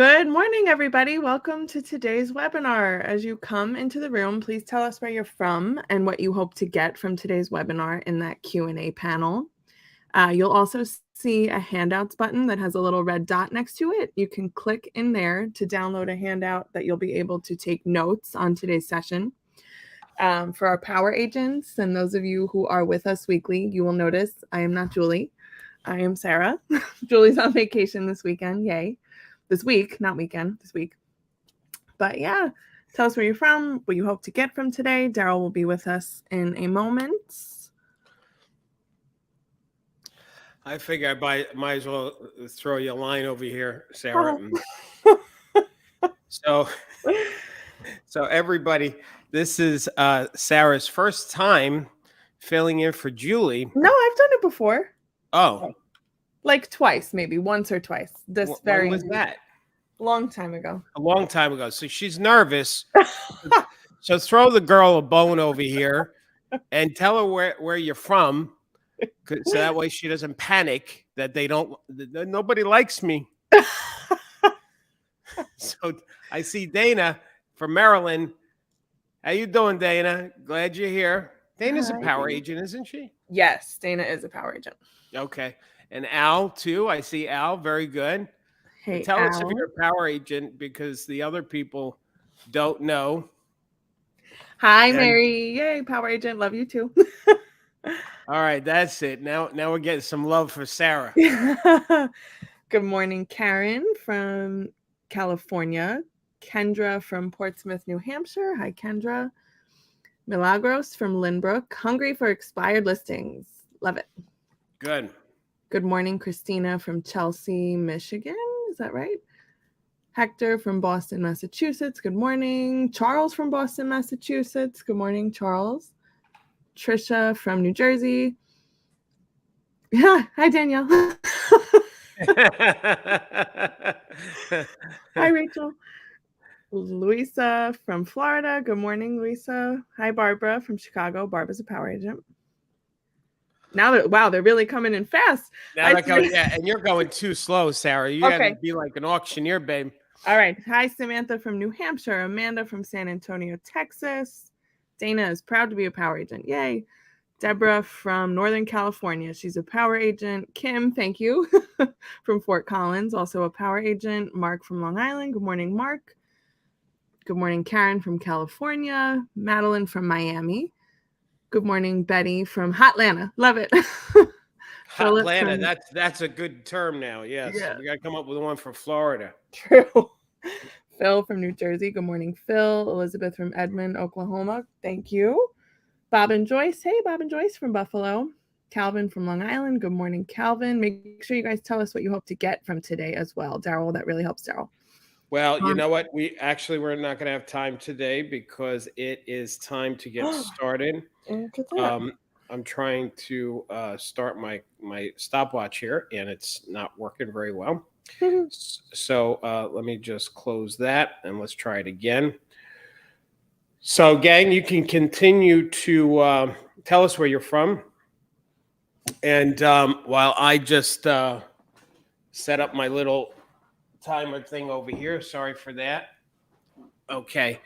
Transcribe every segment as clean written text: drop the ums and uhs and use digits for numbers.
Good morning, everybody. Welcome to today's webinar. As you come into the room, please tell us where you're from and what you hope to get from today's webinar in that Q&A panel. You'll also see a handouts button that has a little red dot next to it. You can click in there to download a handout that you'll be able to take notes on today's session. For our power agents and those of you who are with us weekly, you will notice I am not Julie. I am Sarah. Julie's on vacation this weekend. Yay. This week, not weekend, this week. But yeah, tell us where you're from, what you hope to get from today. Daryl will be with us in a moment. I figure I might as well throw you a line over here, Sarah. So everybody, this is Sarah's first time filling in for Julie. No, I've done it before. Oh. Like twice, maybe once or twice. When was that? Long time ago. A long time ago. So she's nervous. So throw the girl a bone over here and tell her where you're from, so that way she doesn't panic that nobody likes me. So I see Dana from Maryland. How you doing, Dana? Glad you're here. Dana's a power agent, isn't she? Yes, Dana is a power agent. Okay. And Al, too. I see Al. Very good. Hey, tell Al. us if you're a power agent, because the other people don't know. Hi, Mary. Yay, power agent. Love you, too. All right. That's it. Now we're getting some love for Sarah. Good morning, Karen from California. Kendra from Portsmouth, New Hampshire. Hi, Kendra. Milagros from Lynbrook. Hungry for expired listings. Love it. Good. Good morning, Christina from Chelsea, Michigan. Is that right? Hector from Boston, Massachusetts. Good morning. Charles from Boston, Massachusetts. Good morning, Charles. Trisha from New Jersey. Yeah. Hi, Danielle. Hi, Rachel. Louisa from Florida. Good morning, Louisa. Hi, Barbara from Chicago. Barbara's a power agent. Now they're really coming in fast. Now they're coming, yeah, and you're going too slow, Sarah. You gotta be like an auctioneer, babe. All right. Hi, Samantha from New Hampshire. Amanda from San Antonio, Texas. Dana is proud to be a power agent. Yay. Deborah from Northern California. She's a power agent. Kim, thank you, from Fort Collins, also a power agent. Mark from Long Island. Good morning, Mark. Good morning, Karen from California. Madeline from Miami. Good morning, Betty from Hotlanta. Love it. Hotlanta, that's a good term now. Yes, yeah. We got to come up with one for Florida. True. Phil from New Jersey. Good morning, Phil. Elizabeth from Edmond, Oklahoma. Thank you. Bob and Joyce. Hey, Bob and Joyce from Buffalo. Calvin from Long Island. Good morning, Calvin. Make sure you guys tell us what you hope to get from today as well. Daryl, that really helps Daryl. Well, you know what? We're not going to have time today because it is time to get started. I'm trying to start my stopwatch here, and it's not working very well. So let me just close that, and let's try it again. So, gang, you can continue to tell us where you're from. And while I just set up my little timer thing over here. Sorry for that. Okay.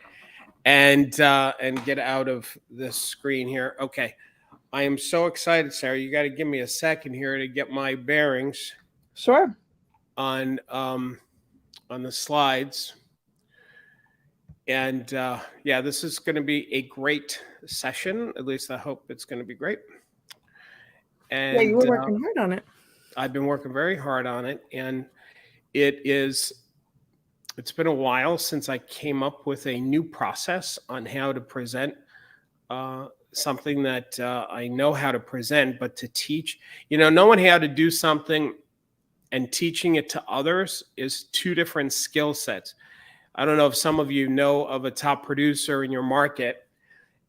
And get out of this screen here. Okay. I am so excited, Sarah. You got to give me a second here to get my bearings. Sure. On the slides. And yeah, this is going to be a great session. At least I hope it's going to be great. And yeah, you were working hard on it. I've been working very hard on it, and it's been a while since I came up with a new process on how to present something that I know how to present, but to teach, knowing how to do something and teaching it to others is two different skill sets. I don't know if some of you know of a top producer in your market,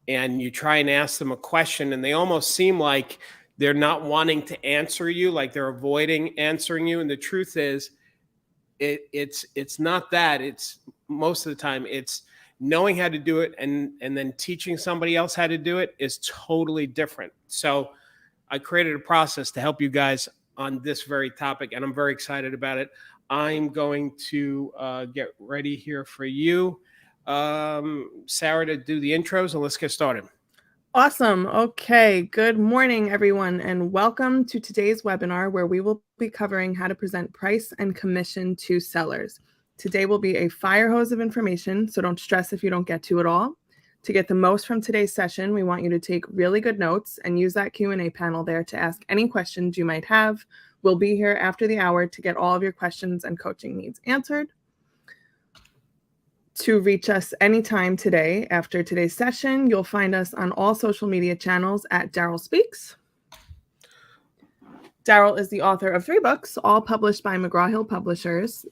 and you try and ask them a question and they almost seem like they're not wanting to answer you, like they're avoiding answering you. And the truth is, it's not that. It's most of the time it's knowing how to do it and then teaching somebody else how to do it is totally different. So I created a process to help you guys on this very topic, and I'm very excited about it. I'm going to get ready here for you, Sarah, to do the intros, and let's get started. Awesome. Okay. Good morning, everyone, and welcome to today's webinar where we will be covering how to present price and commission to sellers. Today will be a fire hose of information, so don't stress if you don't get to it all. To get the most from today's session, we want you to take really good notes and use that Q&A panel there to ask any questions you might have. We'll be here after the hour to get all of your questions and coaching needs answered. To reach us anytime today after today's session, you'll find us on all social media channels at Daryl Speaks. Daryl is the author of 3 books, all published by McGraw-Hill Publishers.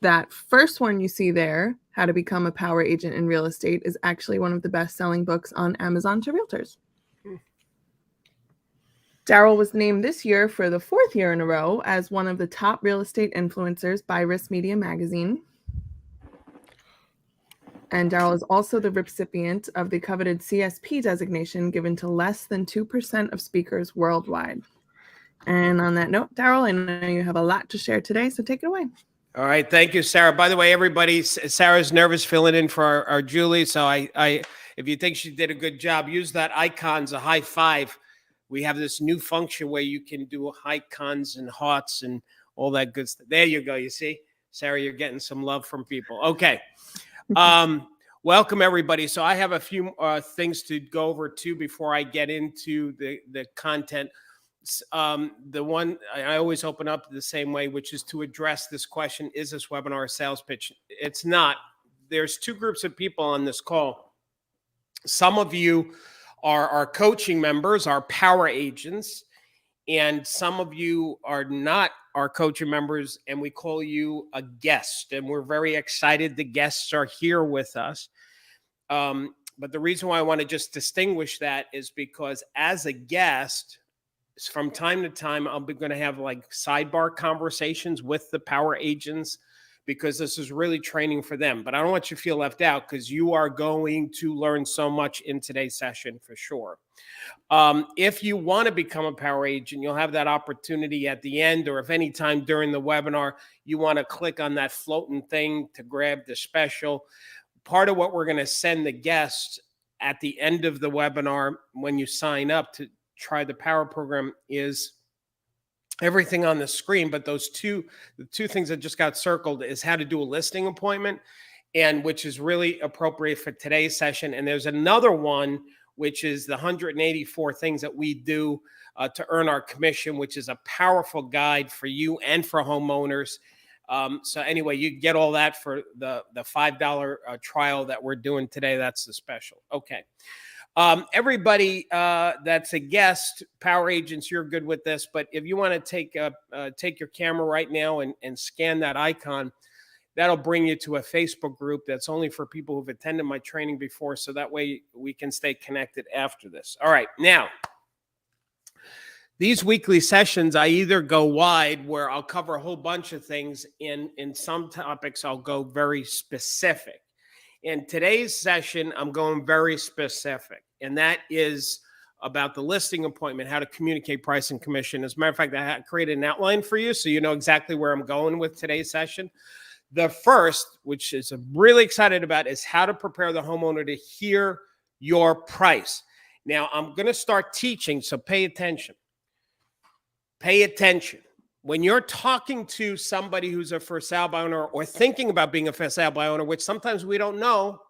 That first one you see there, How to Become a Power Agent in Real Estate, is actually one of the best-selling books on Amazon to realtors. Daryl was named this year for the 4th year in a row as one of the top real estate influencers by Risk Media Magazine. And Daryl is also the recipient of the coveted CSP designation given to less than 2% of speakers worldwide. And on that note, Daryl, I know you have a lot to share today, so take it away. All right. Thank you, Sarah. By the way, everybody, Sarah's nervous filling in for our Julie. So I, if you think she did a good job, use that icons, a high five. We have this new function where you can do icons and hearts and all that good stuff. There you go. You see, Sarah, you're getting some love from people. Okay. Welcome, everybody. So I have a few things to go over too before I get into the content. The one I always open up the same way, which is to address this question: is this webinar a sales pitch? It's not. There's 2 groups of people on this call. Some of you are our coaching members, our power agents, and some of you are not our coaching members, and we call you a guest, and we're very excited the guests are here with us. But the reason why I want to just distinguish that is because as a guest, from time to time, I'm going to have like sidebar conversations with the power agents because this is really training for them. But I don't want you to feel left out because you are going to learn so much in today's session for sure. If you want to become a power agent, you'll have that opportunity at the end, or if any time during the webinar, you want to click on that floating thing to grab the special. Part of what we're going to send the guests at the end of the webinar when you sign up to try the power program is everything on the screen. But the 2 things that just got circled is how to do a listing appointment, and which is really appropriate for today's session. And there's another one, which is the 184 things that we do to earn our commission, which is a powerful guide for you and for homeowners. So anyway, you get all that for the $5 trial that we're doing today. That's the special. Okay. Everybody that's a guest, power agents, you're good with this. But if you want to take your camera right now and scan that icon, that'll bring you to a Facebook group that's only for people who've attended my training before. So that way we can stay connected after this. All right. Now, these weekly sessions, I either go wide where I'll cover a whole bunch of things. In some topics, I'll go very specific. In today's session, I'm going very specific, and that is about the listing appointment, how to communicate price and commission. As a matter of fact, I created an outline for you so you know exactly where I'm going with today's session. The first, which is I'm really excited about, is how to prepare the homeowner to hear your price. Now, I'm going to start teaching, so pay attention. Pay attention. When you're talking to somebody who's a for sale by owner or thinking about being a for sale by owner, which sometimes we don't know,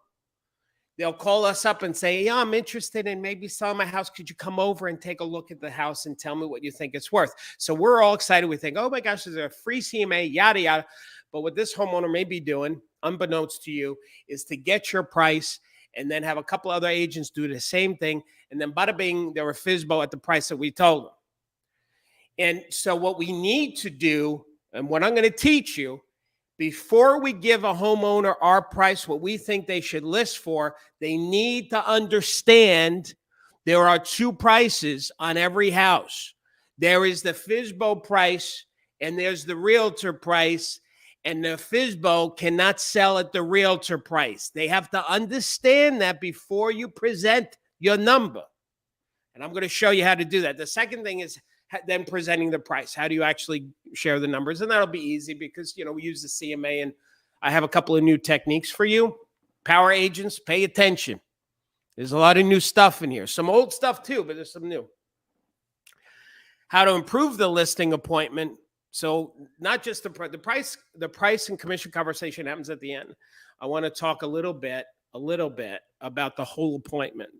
they'll call us up and say, yeah, I'm interested in maybe selling my house. Could you come over and take a look at the house and tell me what you think it's worth? So we're all excited. We think, oh my gosh, there's a free CMA, yada, yada. But what this homeowner may be doing, unbeknownst to you, is to get your price and then have a couple other agents do the same thing. And then bada bing, they're a FISBO at the price that we told them. And so what we need to do, and what I'm going to teach you, before we give a homeowner our price, what we think they should list for, they need to understand there are 2 prices on every house. There is the FISBO price and there's the realtor price, and the FISBO cannot sell at the realtor price. They have to understand that before you present your number. And I'm going to show you how to do that. The second thing is then presenting the price. How do you actually share the numbers? And that'll be easy because, we use the CMA, and I have a couple of new techniques for you. Power agents, pay attention. There's a lot of new stuff in here. Some old stuff too, but there's some new. How to improve the listing appointment. So not just the price and commission conversation happens at the end. I want to talk a little bit about the whole appointment.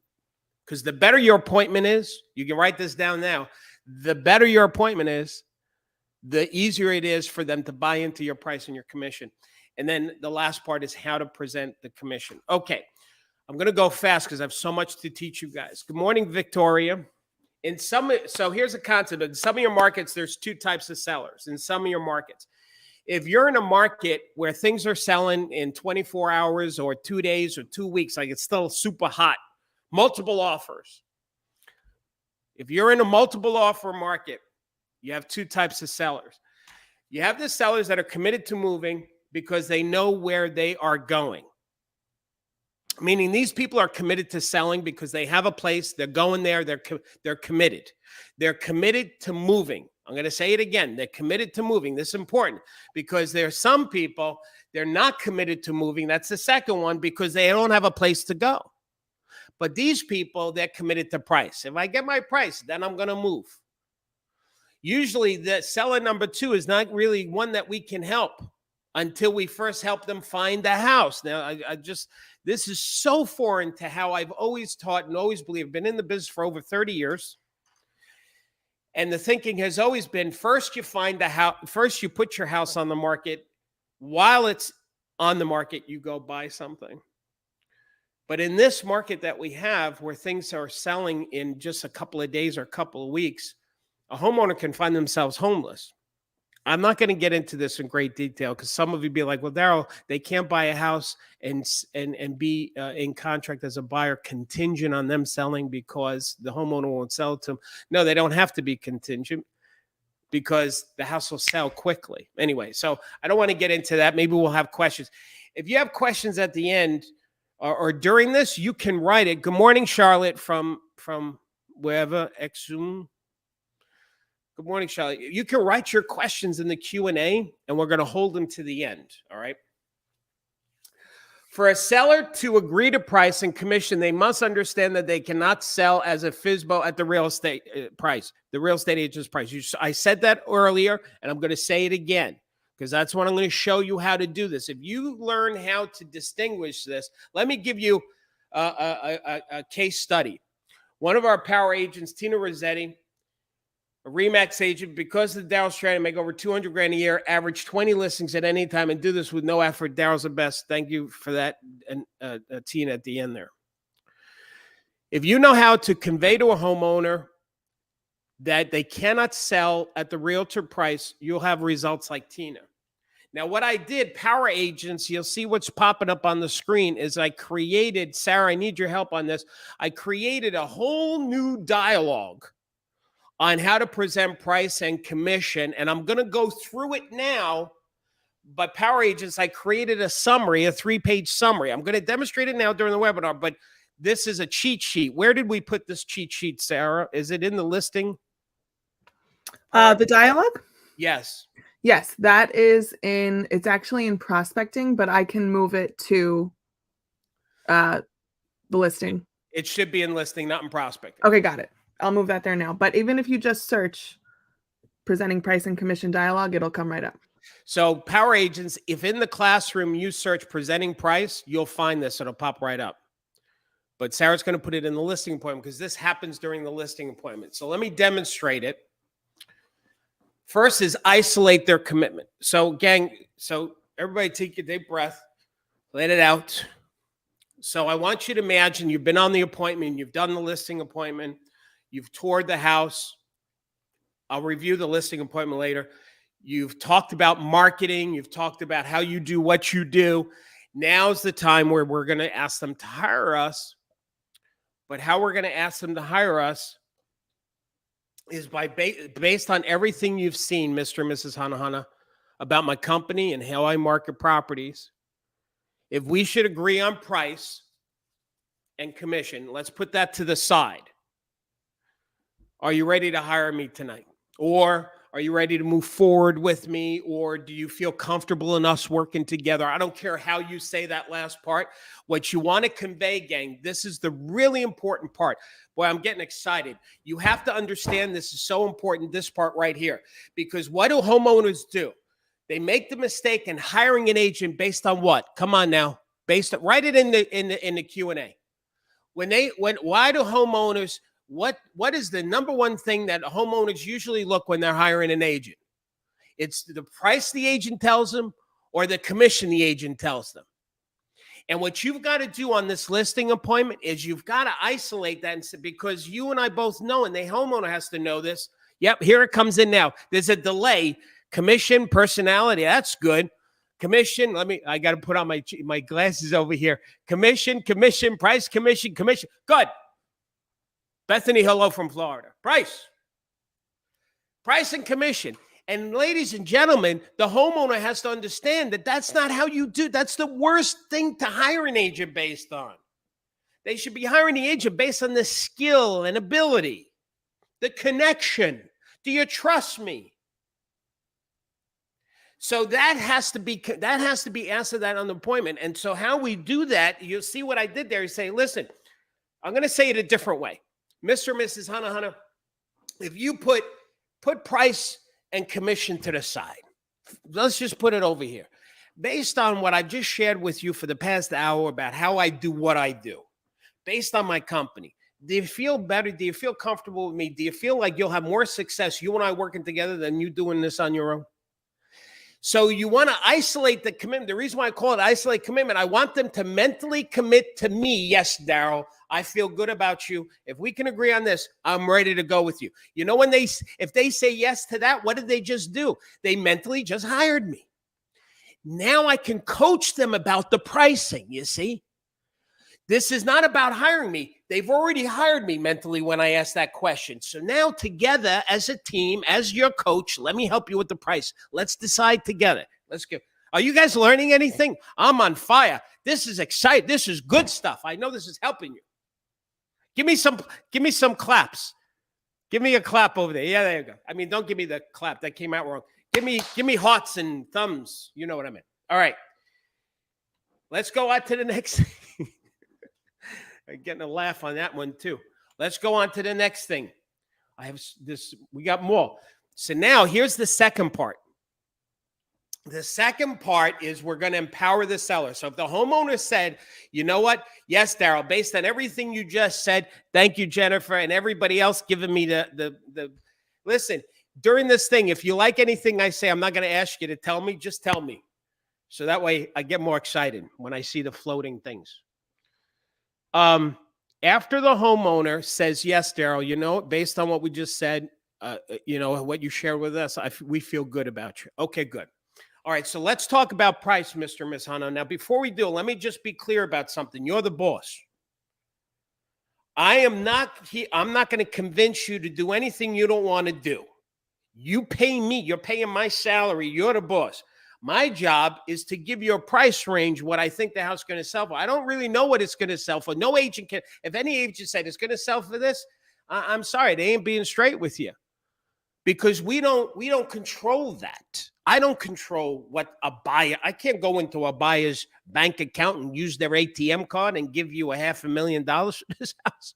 Because the better your appointment is, you can write this down now, the better your appointment is, the easier it is for them to buy into your price and your commission. And then the last part is how to present the commission. Okay, I'm going to go fast because I have so much to teach you guys. Good morning, Victoria. So here's a concept. In some of your markets, there's two types of sellers. In some of your markets, if you're in a market where things are selling in 24 hours or 2 days or 2 weeks, like it's still super hot, multiple offers. If you're in a multiple offer market, you have two types of sellers. You have the sellers that are committed to moving because they know where they are going. Meaning these people are committed to selling because they have a place, they're going there, they're committed. They're committed to moving. I'm going to say it again. They're committed to moving. This is important because there are some people, they're not committed to moving. That's the second one because they don't have a place to go. But these people, they're committed to price. If I get my price, then I'm going to move. Usually the seller number two is not really one that we can help until we first help them find the house. Now, this is so foreign to how I've always taught and always believed. I've been in the business for over 30 years. And the thinking has always been, first you find the house, first you put your house on the market. While it's on the market, you go buy something. But in this market that we have, where things are selling in just a couple of days or a couple of weeks, a homeowner can find themselves homeless. I'm not going to get into this in great detail because some of you be like, well, Daryl, they can't buy a house and be in contract as a buyer contingent on them selling because the homeowner won't sell it to them. No, they don't have to be contingent because the house will sell quickly. Anyway, so I don't want to get into that. Maybe we'll have questions. If you have questions at the end, or during this, you can write it. Good morning, Charlotte, from wherever, Exum. Good morning, Charlotte. You can write your questions in the Q&A, and we're going to hold them to the end, all right? For a seller to agree to price and commission, they must understand that they cannot sell as a FSBO at the real estate price, the real estate agent's price. I said that earlier, and I'm going to say it again, because that's what I'm going to show you how to do this. If you learn how to distinguish this, let me give you a case study. One of our power agents, Tina Rossetti, a RE/MAX agent, because of Daryl's trying to make over 200 grand a year, average 20 listings at any time, and do this with no effort. Daryl's the best. Thank you for that, and Tina at the end there. If you know how to convey to a homeowner that they cannot sell at the realtor price, you'll have results like Tina. Now, what I did, power agents, you'll see what's popping up on the screen, is I created, Sarah, I need your help on this. I created a whole new dialogue on how to present price and commission, and I'm going to go through it now. But power agents, I created a summary, a 3-page summary. I'm going to demonstrate it now during the webinar, but this is a cheat sheet. Where did we put this cheat sheet, Sarah? Is it in the listing? The dialogue? Yes. Yes, that is it's actually in prospecting, but I can move it to the listing. It should be in listing, not in prospecting. Okay, got it. I'll move that there now. But even if you just search presenting price and commission dialogue, it'll come right up. So power agents, if in the classroom you search presenting price, you'll find this. It'll pop right up. But Sarah's going to put it in the listing appointment because this happens during the listing appointment. So let me demonstrate it. First is isolate their commitment. So gang, everybody take a deep breath, let it out. So I want you to imagine you've been on the appointment, you've done the listing appointment, you've toured the house. I'll review the listing appointment later. You've talked about marketing. You've talked about how you do what you do. Now's the time where we're going to ask them to hire us. But how we're going to ask them to hire us is based on everything you've seen, Mr. and Mrs. Hanahana, about my company and how I market properties. If we should agree on price and commission, let's put that to the side. Are you ready to hire me tonight? Or are you ready to move forward with me? Or do you feel comfortable in us working together? I don't care how you say that last part. What you want to convey, gang, this is the really important part. Boy, I'm getting excited. You have to understand this is so important, this part right here. Because what do homeowners do? They make the mistake in hiring an agent based on what? Come on now. Write it in the Q&A. Why do homeowners, what is the number one thing that homeowners usually look when they're hiring an agent? It's the price the agent tells them or the commission the agent tells them. And what you've got to do on this listing appointment is you've got to isolate that, because you and I both know, and the homeowner has to know this. Yep, here it comes in now. There's a delay. Commission, personality, that's good. Commission, I got to put on my glasses over here. Commission, price, commission. Good. Bethany, hello from Florida. Price and commission. And ladies and gentlemen, the homeowner has to understand that that's not how you do. That's the worst thing to hire an agent based on. They should be hiring the agent based on the skill and ability, the connection. Do you trust me? So that has to be asked of that on the appointment. And so how we do that, you'll see what I did there. You say, listen, I'm going to say it a different way. Mr. and Mrs. Hana, if you put price and commission to the side, let's just put it over here. Based on what I've just shared with you for the past hour about how I do what I do, based on my company, do you feel better? Do you feel comfortable with me? Do you feel like you'll have more success, you and I working together, than you doing this on your own? So you want to isolate the commitment. The reason why I call it isolate commitment, I want them to mentally commit to me. Yes, Daryl, I feel good about you. If we can agree on this, I'm ready to go with you. You know, if they say yes to that, what did they just do? They mentally just hired me. Now I can coach them about the pricing, you see? This is not about hiring me. They've already hired me mentally when I asked that question. So now together as a team, as your coach, let me help you with the price. Let's decide together. Let's go. Are you guys learning anything? I'm on fire. This is exciting. This is good stuff. I know this is helping you. Give me some claps. Give me a clap over there. Yeah, there you go. I mean, don't give me the clap. That came out wrong. Give me hearts and thumbs. You know what I mean. All right. Let's go on to the next thing. Getting a laugh on that one too. Let's go on to the next thing. I have this. We got more. So now here's the second part. The second part is we're going to empower the seller. So if the homeowner said, you know what? Yes, Daryl, based on everything you just said, thank you, Jennifer, and everybody else giving me the listen, during this thing, if you like anything I say, I'm not going to ask you to tell me, just tell me. So that way I get more excited when I see the floating things. After the homeowner says, yes, Daryl, you know, based on what we just said, you know, what you shared with us, we feel good about you. Okay, good. All right, so let's talk about price, Mr. and Ms. Hana. Now, before we do, let me just be clear about something. You're the boss. I'm not going to convince you to do anything you don't want to do. You pay me. You're paying my salary. You're the boss. My job is to give you a price range, what I think the house is going to sell for. I don't really know what it's going to sell for. No agent can. If any agent said it's going to sell for this, I'm sorry, they ain't being straight with you, because we don't control that. I don't control what a buyer. I can't go into a buyer's bank account and use their ATM card and give you $500,000 for this house.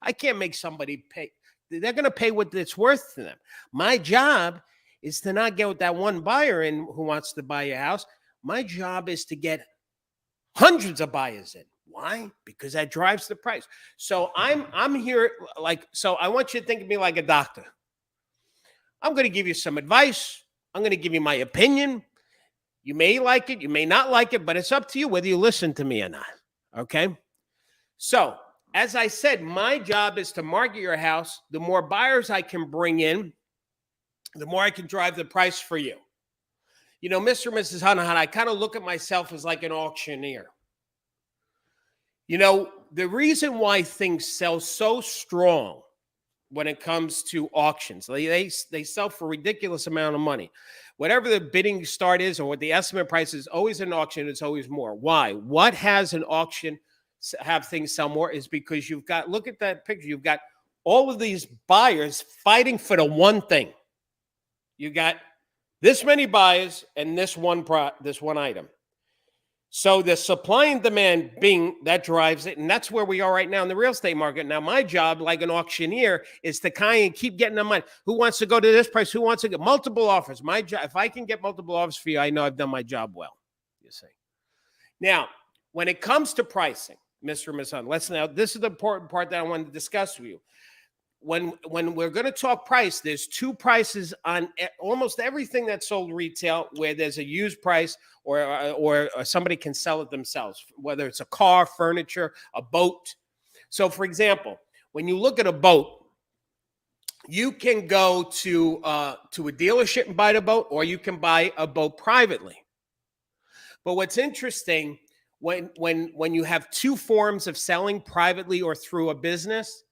I can't make somebody pay. They're going to pay what it's worth to them. My job is to not get with that one buyer in who wants to buy your house. My job is to get hundreds of buyers in. Why? Because that drives the price. So I'm here so I want you to think of me like a doctor. I'm going to give you some advice. I'm going to give you my opinion. You may like it, you may not like it, but it's up to you whether you listen to me or not. Okay? So, as I said, my job is to market your house. The more buyers I can bring in, the more I can drive the price for you. You know, Mr. and Mrs. Hanahan, I kind of look at myself as like an auctioneer. You know, the reason why things sell so strong when it comes to auctions, they sell for a ridiculous amount of money. Whatever the bidding start is or what the estimate price is, always an auction, it's always more. Why? What has an auction have things sell more is because you've got, look at that picture, you've got all of these buyers fighting for the one thing. You got this many buyers and this one item. So the supply and demand that drives it. And that's where we are right now in the real estate market. Now, my job, like an auctioneer, is to kind of keep getting the money. Who wants to go to this price? Who wants to get multiple offers? My job, if I can get multiple offers for you, I know I've done my job well, you see. Now, when it comes to pricing, Mr. and Ms. Hunt, this is the important part that I wanted to discuss with you. When we're going to talk price, there's two prices on almost everything that's sold retail, where there's a used price or somebody can sell it themselves, whether it's a car, furniture, a boat. So, for example, when you look at a boat, you can go to a dealership and buy the boat, or you can buy a boat privately. But what's interesting, when you have two forms of selling, privately or through a business,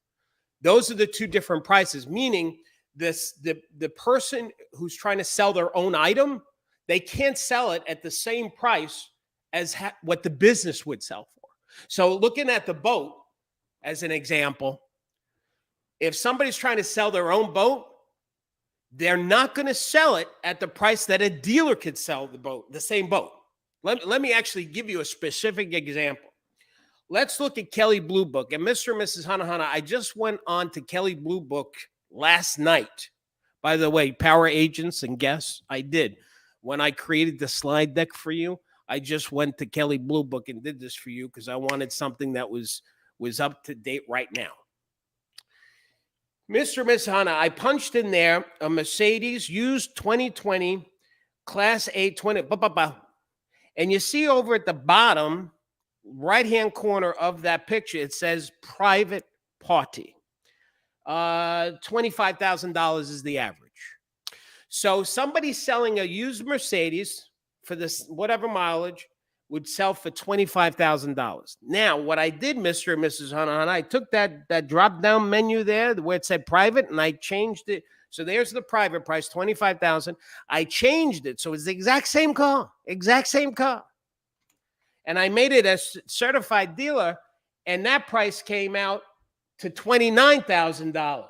those are the two different prices, meaning the person who's trying to sell their own item, they can't sell it at the same price as what the business would sell for. So looking at the boat as an example, if somebody's trying to sell their own boat, they're not going to sell it at the price that a dealer could sell the same boat. Let me actually give you a specific example. Let's look at Kelley Blue Book. And Mr. and Mrs. Hanahana, I just went on to Kelley Blue Book last night. By the way, power agents and guests, I did. When I created the slide deck for you, I just went to Kelley Blue Book and did this for you because I wanted something that was up to date right now. Mr. and Mrs. Hana, I punched in there a Mercedes used 2020 Class A 20. And you see over at the bottom right-hand corner of that picture, it says private party. $25,000 is the average. So somebody selling a used Mercedes for this whatever mileage would sell for $25,000. Now, what I did, Mr. and Mrs. Hana, I took that drop-down menu there where it said private, and I changed it. So there's the private price, $25,000. I changed it so it's the exact same car. And I made it a certified dealer, and that price came out to $29,000.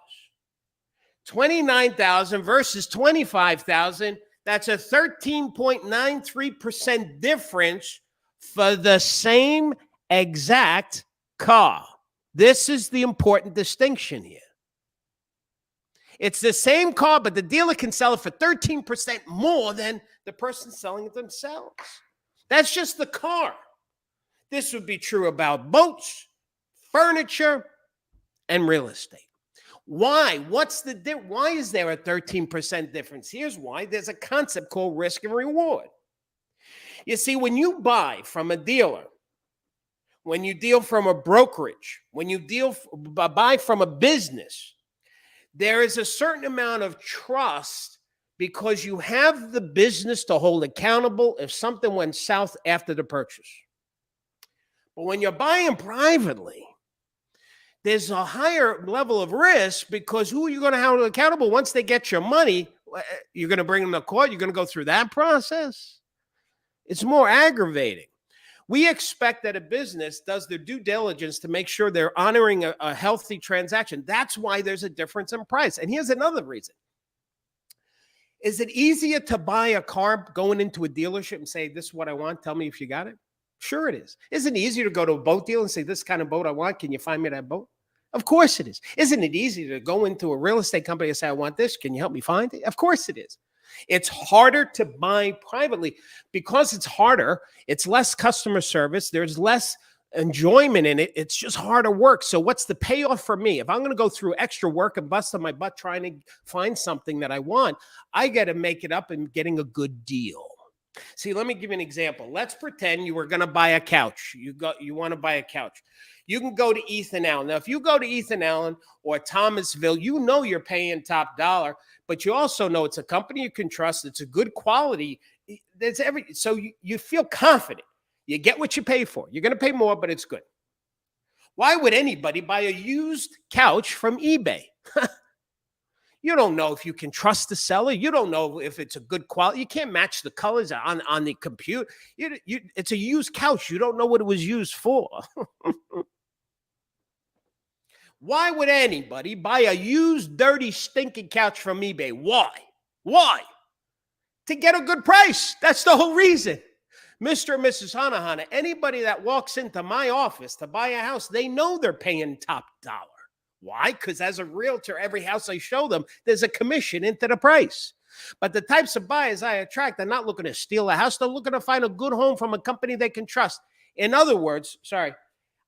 $29,000 versus $25,000. That's a 13.93% difference for the same exact car. This is the important distinction here. It's the same car, but the dealer can sell it for 13% more than the person selling it themselves. That's just the car. This would be true about boats, furniture, and real estate. Why? Why is there a 13% difference? Here's why. There's a concept called risk and reward. You see, when you buy from a dealer, when you deal from a brokerage, when you buy from a business, there is a certain amount of trust because you have the business to hold accountable if something went south after the purchase. But when you're buying privately, there's a higher level of risk because who are you going to hold accountable once they get your money? You're going to bring them to court. You're going to go through that process. It's more aggravating. We expect that a business does their due diligence to make sure they're honoring a healthy transaction. That's why there's a difference in price. And here's another reason. Is it easier to buy a car going into a dealership and say, this is what I want, tell me if you got it? Sure it is. Isn't it easier to go to a boat dealer and say, this kind of boat I want, can you find me that boat? Of course it is. Isn't it easy to go into a real estate company and say, I want this, can you help me find it? Of course it is. It's harder to buy privately because it's harder. It's less customer service. There's less enjoyment in it. It's just harder work. So what's the payoff for me? If I'm going to go through extra work and bust on my butt trying to find something that I want, I got to make it up and getting a good deal. See, let me give you an example. Let's pretend you were going to buy a couch. You want to buy a couch. You can go to Ethan Allen. Now, if you go to Ethan Allen or Thomasville, you know you're paying top dollar, but you also know it's a company you can trust. It's a good quality. So you feel confident. You get what you pay for. You're going to pay more, but it's good. Why would anybody buy a used couch from eBay? You don't know if you can trust the seller. You don't know if it's a good quality. You can't match the colors on the computer. It's a used couch. You don't know what it was used for. Why would anybody buy a used, dirty, stinking couch from eBay? Why? Why? To get a good price. That's the whole reason. Mr. and Mrs. Hanahana, anybody that walks into my office to buy a house, they know they're paying top dollar. Why? Because as a realtor, every house I show them, there's a commission into the price. But the types of buyers I attract, they're not looking to steal a house. They're looking to find a good home from a company they can trust. In other words,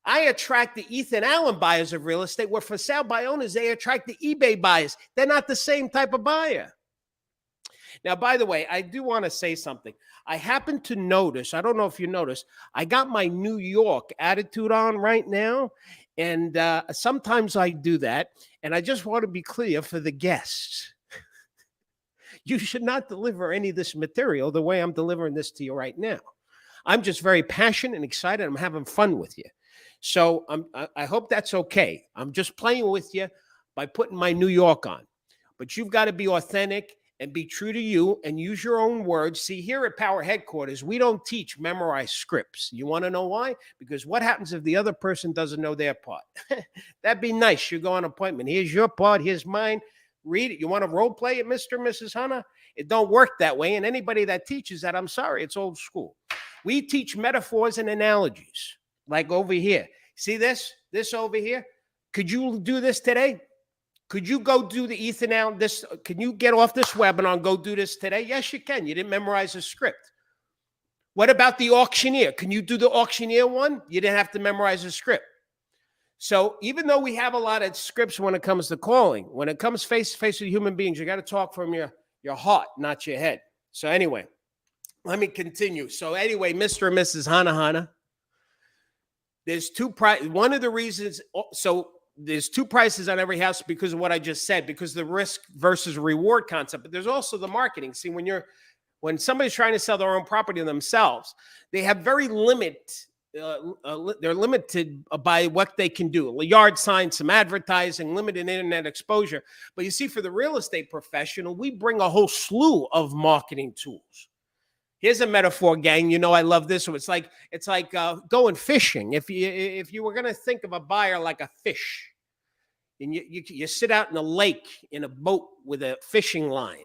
I attract the Ethan Allen buyers of real estate, where for sale by owners, they attract the eBay buyers. They're not the same type of buyer. Now, by the way, I do want to say something. I happen to notice, I don't know if you noticed, I got my New York attitude on right now. And sometimes I do that. And I just want to be clear for the guests. You should not deliver any of this material the way I'm delivering this to you right now. I'm just very passionate and excited. I'm having fun with you. So I hope that's okay. I'm just playing with you by putting my New York on. But you've got to be authentic and be true to you and use your own words. See, here at Power Headquarters, we don't teach memorized scripts. You want to know why? Because what happens if the other person doesn't know their part? That'd be nice. You go on appointment. Here's your part. Here's mine. Read it. You want to role play it, Mr. and Mrs. Hannah? It don't work that way. And anybody that teaches that, I'm sorry, it's old school. We teach metaphors and analogies. Like over here. See this? This over here? Could you do this today? Could you go do the Ethan Allen? Can you get off this webinar and go do this today? Yes, you can. You didn't memorize the script. What about the auctioneer? Can you do the auctioneer one? You didn't have to memorize the script. So even though we have a lot of scripts when it comes to calling, when it comes face to face with human beings, you got to talk from your heart, not your head. So anyway, let me continue. So anyway, Mr. and Mrs. Hanahana, there's two prices. One of the reasons, so there's two prices on every house because of what I just said, because the risk versus reward concept. But there's also the marketing. See, when somebody's trying to sell their own property themselves, they have very they're limited by what they can do. A yard sign, some advertising, limited internet exposure. But you see, for the real estate professional, we bring a whole slew of marketing tools. Here's a metaphor, gang. You know, I love this one. It's like going fishing. If you were going to think of a buyer like a fish, and you sit out in a lake in a boat with a fishing line,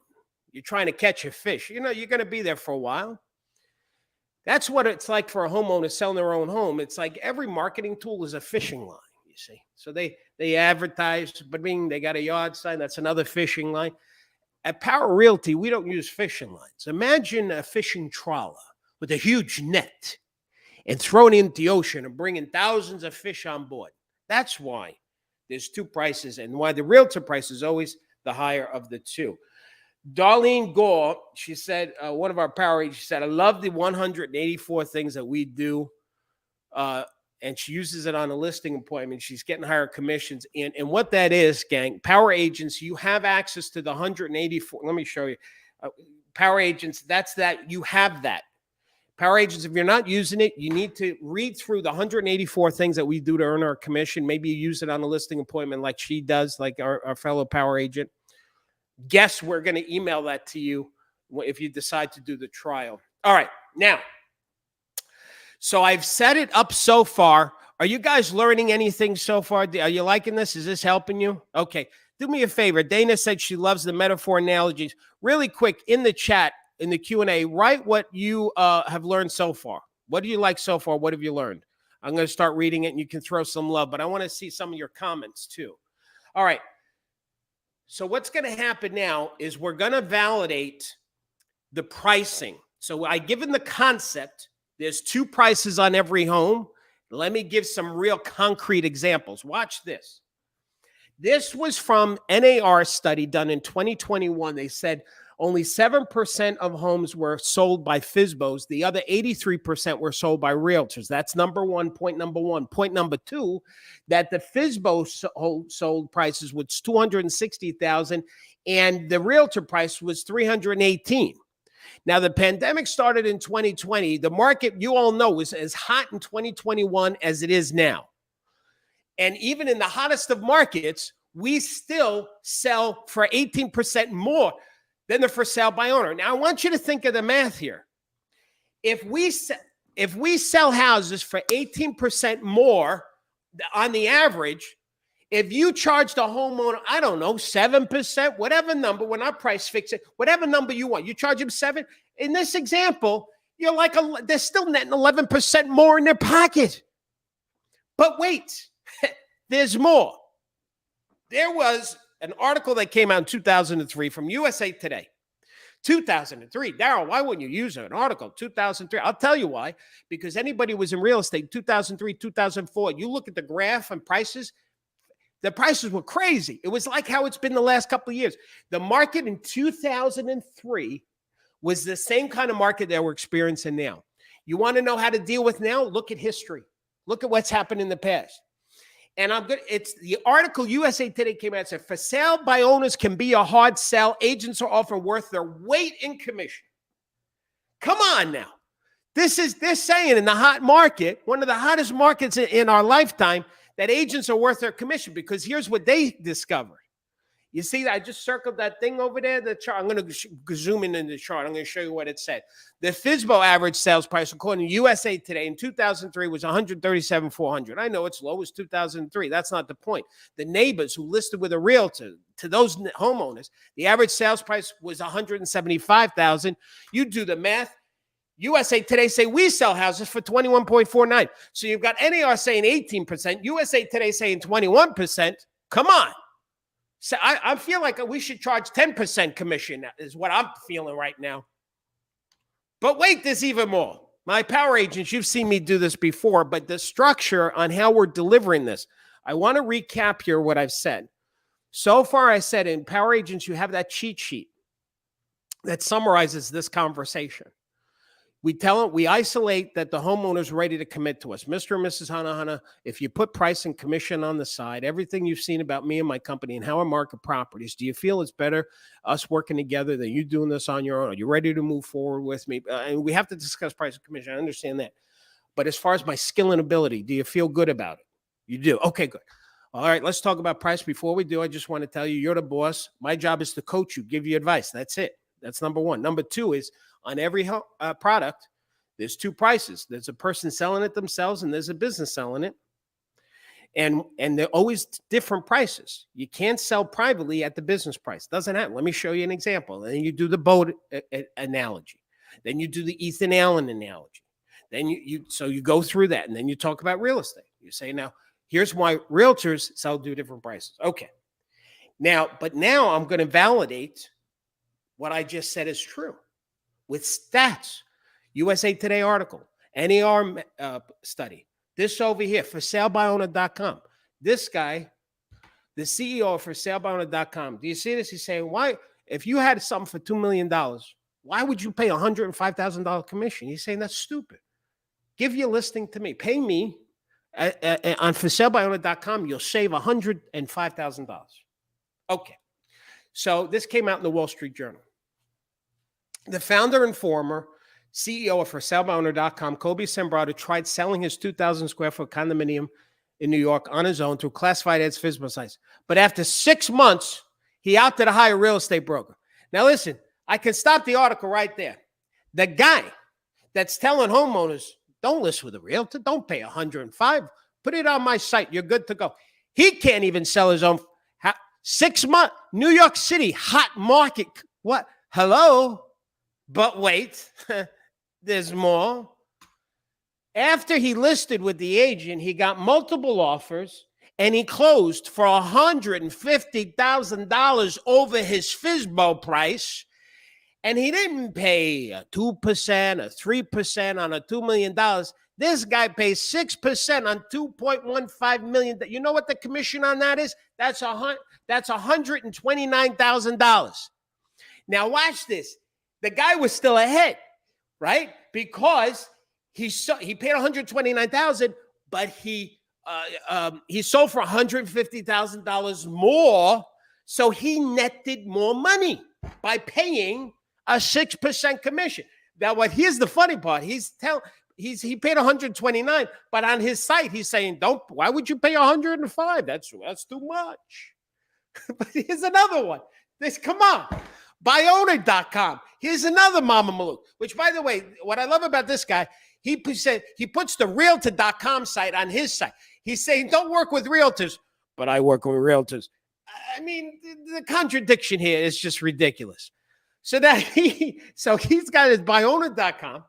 you're trying to catch a fish. You know, you're going to be there for a while. That's what it's like for a homeowner selling their own home. It's like every marketing tool is a fishing line, you see. So they advertise, but they got a yard sign. That's another fishing line. At Power Realty, we don't use fishing lines. Imagine a fishing trawler with a huge net and throwing it into the ocean and bringing thousands of fish on board. That's why there's two prices and why the realtor price is always the higher of the two. Darlene Gore, she said, one of our Power agents, she said, I love the 184 things that we do. And she uses it on a listing appointment. She's getting higher commissions. And what that is, gang, Power agents, you have access to the 184. Let me show you. Power agents, you have that. Power agents, if you're not using it, you need to read through the 184 things that we do to earn our commission. Maybe you use it on a listing appointment like she does, like our fellow Power agent. Guess we're going to email that to you if you decide to do the trial. All right, now. So I've set it up so far. Are you guys learning anything so far? Are you liking this? Is this helping you? Okay. Do me a favor. Dana said she loves the metaphor analogies. Really quick, in the chat, in the Q&A, write what you have learned so far. What do you like so far? What have you learned? I'm going to start reading it, and you can throw some love, but I want to see some of your comments too. All right. So what's going to happen now is we're going to validate the pricing. So I given the concept. There's two prices on every home. Let me give some real concrete examples. Watch this. This was from NAR study done in 2021. They said only 7% of homes were sold by FSBOs. The other 83% were sold by realtors. That's number one, point number one. Point number two, that the FSBO sold prices was $260,000 and the realtor price was $318,000. Now, the pandemic started in 2020. The market, you all know, is as hot in 2021 as it is now. And even in the hottest of markets, we still sell for 18% more than the for sale by owner. Now, I want you to think of the math here. If we sell houses for 18% more on the average, If you charge the homeowner, I don't know, 7%, whatever number, when our price fix it, whatever number you want, you charge them 7. In this example, you're like, they're still netting 11% more in their pocket. But wait, there's more. There was an article that came out in 2003 from USA Today. 2003. Daryl, why wouldn't you use an article? 2003. I'll tell you why. Because anybody who was in real estate, 2003, 2004, you look at the graph and prices, the prices were crazy. It was like how it's been the last couple of years. The market in 2003 was the same kind of market that we're experiencing now. You want to know how to deal with now? Look at history. Look at what's happened in the past. And it's the article USA Today came out and said, for sale by owners can be a hard sell. Agents are often worth their weight in commission. Come on now. They're saying in the hot market, one of the hottest markets in our lifetime, that agents are worth their commission, because here's what they discovered. You see, I just circled that thing over there, the chart. I'm going to zoom in the chart. I'm going to show you what it said. The FSBO average sales price, according to USA Today, in 2003 was $137,400. I know it's low as 2003. That's not the point. The neighbors who listed with a realtor, to those homeowners, the average sales price was $175,000. You do the math. USA Today say we sell houses for 21.49. So you've got NAR saying 18%, USA Today saying 21%. Come on. So I feel like we should charge 10% commission, is what I'm feeling right now. But wait, there's even more. My power agents, you've seen me do this before, but the structure on how we're delivering this, I want to recap here what I've said. So far, I said in power agents, you have that cheat sheet that summarizes this conversation. We isolate that the homeowner's ready to commit to us. Mr. and Mrs. Hanahana, if you put price and commission on the side, everything you've seen about me and my company and how I market properties, do you feel it's better us working together than you doing this on your own? Are you ready to move forward with me? And we have to discuss price and commission. I understand that. But as far as my skill and ability, do you feel good about it? You do. Okay, good. All right, let's talk about price. Before we do, I just want to tell you, you're the boss. My job is to coach you, give you advice. That's it. That's number one. Number two is, on every product, there's two prices. There's a person selling it themselves, and there's a business selling it. And they're always different prices. You can't sell privately at the business price. Doesn't happen. Let me show you an example. And then you do the boat analogy. Then you do the Ethan Allen analogy. Then you go through that, and then you talk about real estate. You say, now, here's why realtors sell two different prices. Okay. Now I'm going to validate what I just said is true with stats. USA Today article, NAR study. This over here, for salebyowner.com. This guy, the CEO of forsalebyowner.com. Do you see this? He's saying, why, if you had something for $2 million, why would you pay $105,000 commission? He's saying that's stupid. Give your listing to me. Pay me on forsalebyowner.com. You'll save $105,000. Okay. So this came out in the Wall Street Journal. The founder and former CEO of forsalebyowner.com, Kobe Sembrado, tried selling his 2,000 square foot condominium in New York on his own through classified ads FSBO sites. But after 6 months, he opted to hire a real estate broker. Now listen, I can stop the article right there. The guy that's telling homeowners, don't list with a realtor, don't pay $105, put it on my site, you're good to go. He can't even sell his own. 6 months, New York City, hot market. What? Hello? But wait, there's more. After he listed with the agent, he got multiple offers, and he closed for $150,000 over his FSBO price. And he didn't pay 2% or 3% on a $2 million. This guy pays 6% on $2.15 million. You know what the commission on that is? That's $129,000. Now watch this. The guy was still ahead, right? Because he paid $129,000, but he sold for $150,000 more, so he netted more money by paying a 6% commission. Now, here's the funny part. He paid $129,000, but on his site he's saying, why would you pay $105,000? That's too much. But here's another one. Come on. Byowner.com. Here's another Mama Malou, which, by the way, what I love about this guy, he puts the realtor.com site on his site. He's saying, don't work with realtors, but I work with realtors. I mean, the contradiction here is just ridiculous. So he's got his buyowner.com,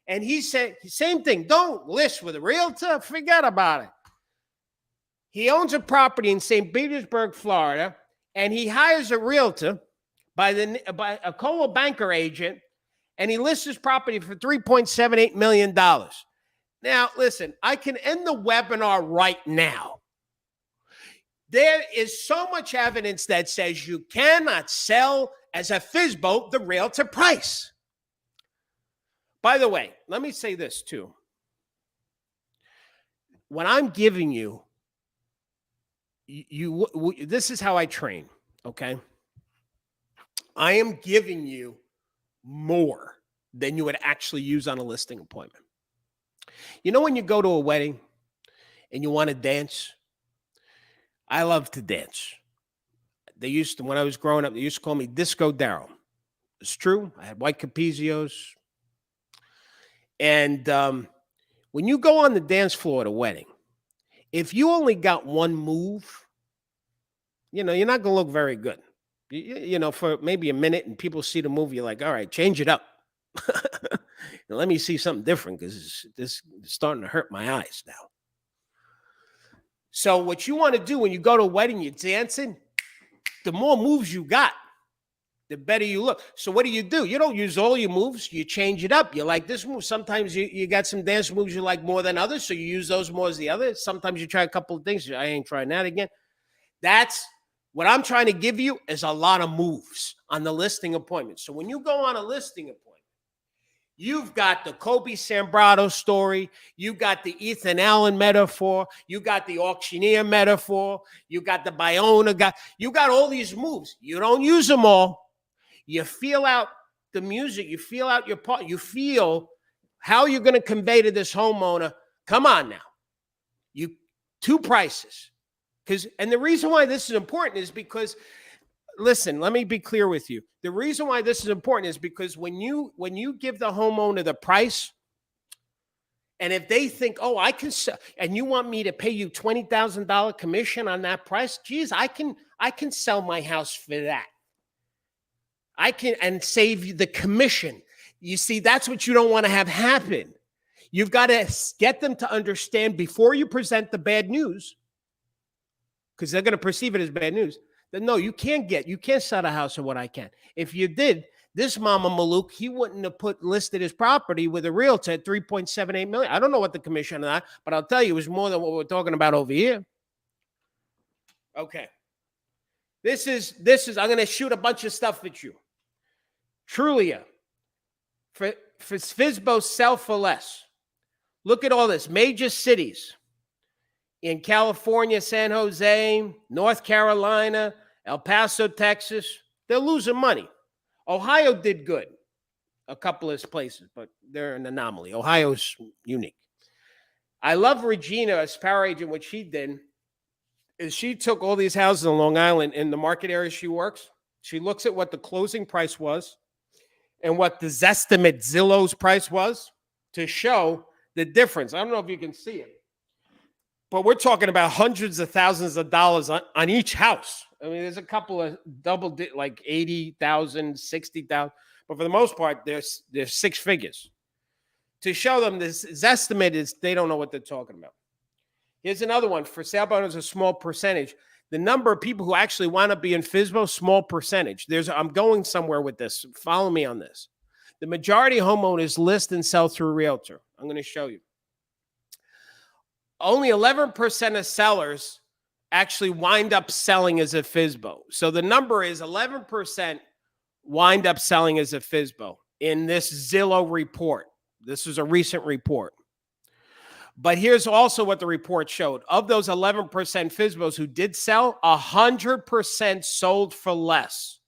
and he said, same thing, don't list with a realtor, forget about it. He owns a property in St. Petersburg, Florida, and he hires a realtor by a Coldwell Banker agent, and he lists his property for $3.78 million. Now, listen, I can end the webinar right now. There is so much evidence that says you cannot sell as a FSBO the realtor price. By the way, let me say this too. When I'm giving you, this is how I train, okay? I am giving you more than you would actually use on a listing appointment. You know when you go to a wedding and you want to dance? I love to dance. They used to, when I was growing up, they used to call me Disco Daryl. It's true. I had white capezios. And when you go on the dance floor at a wedding, if you only got one move, you're not going to look very good. For maybe a minute, and people see the move, you're like, all right, change it up. Let me see something different, because this is starting to hurt my eyes now. So what you want to do when you go to a wedding, you're dancing, the more moves you got, the better you look. So what do? You don't use all your moves. You change it up. You like this move. Sometimes you got some dance moves you like more than others, so you use those more as the others. Sometimes you try a couple of things. I ain't trying that again. That's what I'm trying to give you, is a lot of moves on the listing appointment. So when you go on a listing appointment, you've got the Kobe Sambrato story. You got the Ethan Allen metaphor. You got the auctioneer metaphor. You got the Bayona guy. You got all these moves. You don't use them all. You feel out the music. You feel out your part. You feel how you're going to convey to this homeowner. Come on now. Two prices. And the reason why this is important is because, listen, let me be clear with you. The reason why this is important is because when you give the homeowner the price, and if they think, oh, I can sell, and you want me to pay you $20,000 commission on that price, geez, I can sell my house for that. I can, and save you the commission. You see, that's what you don't want to have happen. You've got to get them to understand before you present the bad news, because they're going to perceive it as bad news. Then no, you can't sell a house for what I can. If you did, this Mama Malouk, he wouldn't have listed his property with a realtor at $3.78 million. I don't know what the commission on that, but I'll tell you, it was more than what we're talking about over here. Okay. This is, I'm going to shoot a bunch of stuff at you. Trulia, for FSBO, sell for less. Look at all this. Major cities in California, San Jose, North Carolina, El Paso, Texas, they're losing money. Ohio did good, a couple of places, but they're an anomaly. Ohio's unique. I love Regina, a power agent. What she did is she took all these houses in Long Island in the market area she works. She looks at what the closing price was and what the Zestimate Zillow's price was to show the difference. I don't know if you can see it, but we're talking about hundreds of thousands of dollars on each house. I mean, there's a couple of like 80,000, 60,000, but for the most part, there's six figures. To show them this estimate is they don't know what they're talking about. Here's another one. For sale by owners, a small percentage. The number of people who actually want to be in FSBO, small percentage. I'm going somewhere with this. Follow me on this. The majority of homeowners list and sell through a realtor. I'm going to show you. Only 11% of sellers actually wind up selling as a FSBO. So the number is 11% wind up selling as a FSBO in this Zillow report. This is a recent report. But here's also what the report showed. Of those 11% FSBOs who did sell, 100% sold for less.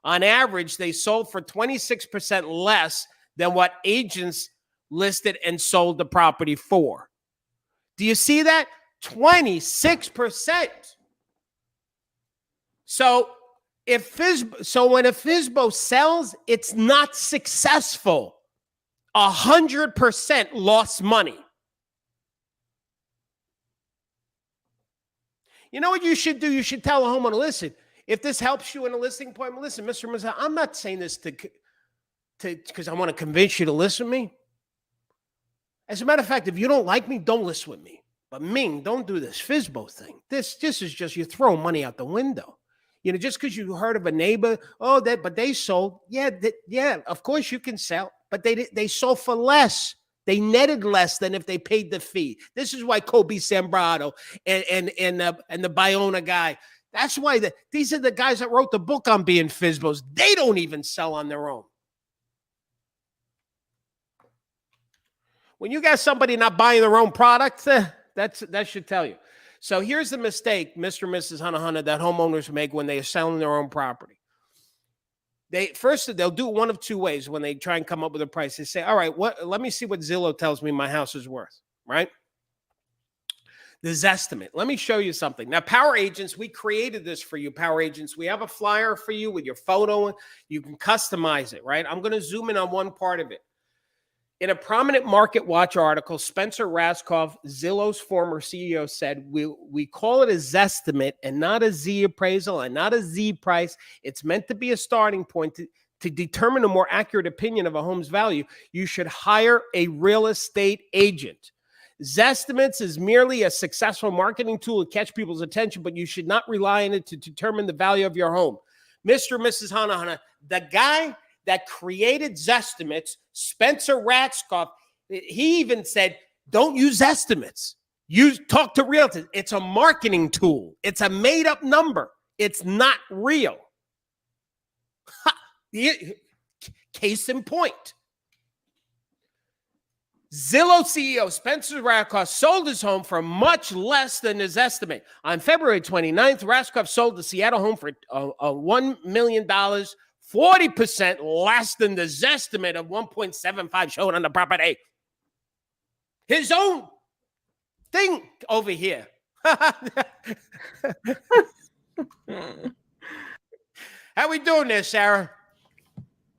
On average, they sold for 26% less than what agents listed and sold the property for. Do you see that? 26%. So when a FSBO sells, it's not successful. 100% lost money. You know what you should do? You should tell a homeowner, listen, if this helps you in a listing appointment, listen, Mr. and Mrs. I'm not saying this to because I want to convince you to listen to me. As a matter of fact, if you don't like me, don't listen with me. But Ming, don't do this FISBO thing. This is just, you're throwing money out the window. You know, just because you heard of a neighbor, but they sold. Yeah, of course you can sell, but they sold for less. They netted less than if they paid the fee. This is why Kobe Sambrato and the Bayona guy. That's why these are the guys that wrote the book on being FISBOs. They don't even sell on their own. When you got somebody not buying their own product, that should tell you. So here's the mistake, Mr. and Mrs. Hunter, that homeowners make when they are selling their own property. They'll do it one of two ways when they try and come up with a price. They say, all right, let me see what Zillow tells me my house is worth, right? The Zestimate. Let me show you something. Now, Power Agents, we created this for you, Power Agents. We have a flyer for you with your photo. You can customize it, right? I'm going to zoom in on one part of it. In a prominent Market Watch article, Spencer Rascoff, Zillow's former CEO, said, we call it a Zestimate and not a Z appraisal and not a Z price. It's meant to be a starting point to determine a more accurate opinion of a home's value. You should hire a real estate agent. Zestimates is merely a successful marketing tool to catch people's attention, but you should not rely on it to determine the value of your home. Mr. and Mrs. Hana, the guy that created Zestimates, Spencer Rascoff, he even said, don't use estimates. Talk to realtors. It's a marketing tool. It's a made-up number. It's not real. Case in point. Zillow CEO Spencer Rascoff sold his home for much less than his estimate. On February 29th, Rascoff sold the Seattle home for $1 million, 40% less than the Zestimate of 1.75 shown on the property. His own thing over here. How we doing there, Sarah?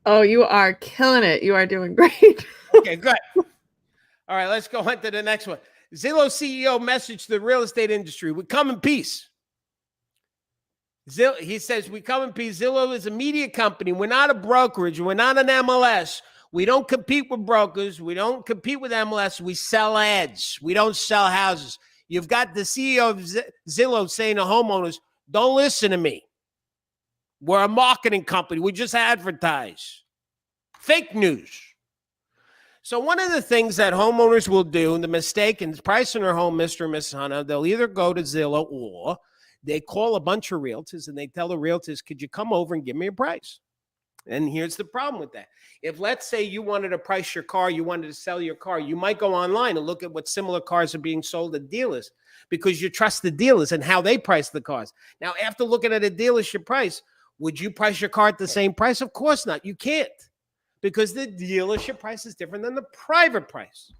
Oh, you are killing it. You are doing great. Okay, good. All right, let's go on to the next one. Zillow CEO message to the real estate industry. We come in peace. He says, we come in peace. Zillow is a media company. We're not a brokerage. We're not an MLS. We don't compete with brokers. We don't compete with MLS. We sell ads. We don't sell houses. You've got the CEO of Zillow saying to homeowners, don't listen to me. We're a marketing company. We just advertise. Fake news. So one of the things that homeowners will do, the mistake in pricing their home, Mr. and Mrs. Hunter, they'll either go to Zillow or they call a bunch of realtors and they tell the realtors, could you come over and give me a price? And here's the problem with that. If, let's say, you wanted to price your car, you wanted to sell your car, you might go online and look at what similar cars are being sold at dealers because you trust the dealers and how they price the cars. Now, after looking at a dealership price, would you price your car at the same price? Of course not. You can't, because the dealership price is different than the private price.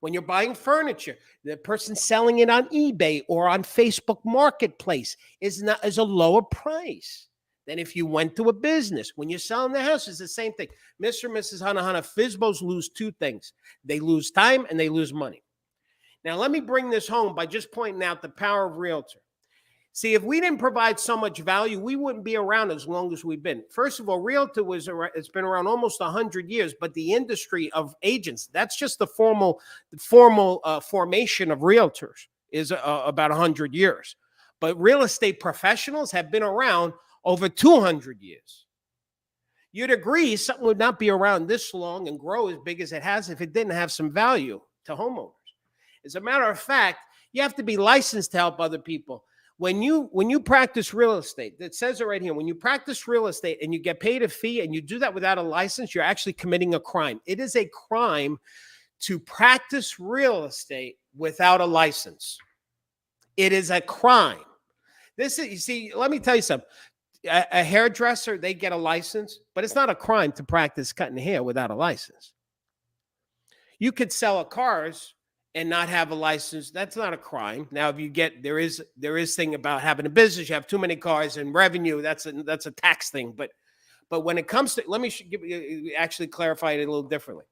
When you're buying furniture, the person selling it on eBay or on Facebook Marketplace is a lower price than if you went to a business. When you're selling the house, it's the same thing. Mr. and Mrs. Hana, FISBOs lose two things. They lose time and they lose money. Now, let me bring this home by just pointing out the power of realtor. See, if we didn't provide so much value, we wouldn't be around as long as we've been. First of all, realtor it's been around almost 100 years, but the industry of agents, that's just the formal formation of realtors is about 100 years. But real estate professionals have been around over 200 years. You'd agree something would not be around this long and grow as big as it has if it didn't have some value to homeowners. As a matter of fact, you have to be licensed to help other people. When you practice real estate, that says it right here, when you practice real estate and you get paid a fee and you do that without a license, you're actually committing a crime. It is a crime to practice real estate without a license. It is a crime. You see, let me tell you something. A hairdresser, they get a license, but it's not a crime to practice cutting hair without a license. You could sell cars and not have a license. That's not a crime. Now, if there is thing about having a business, you have too many cars and revenue, that's a tax thing. But when it comes to, let me actually clarify it a little differently.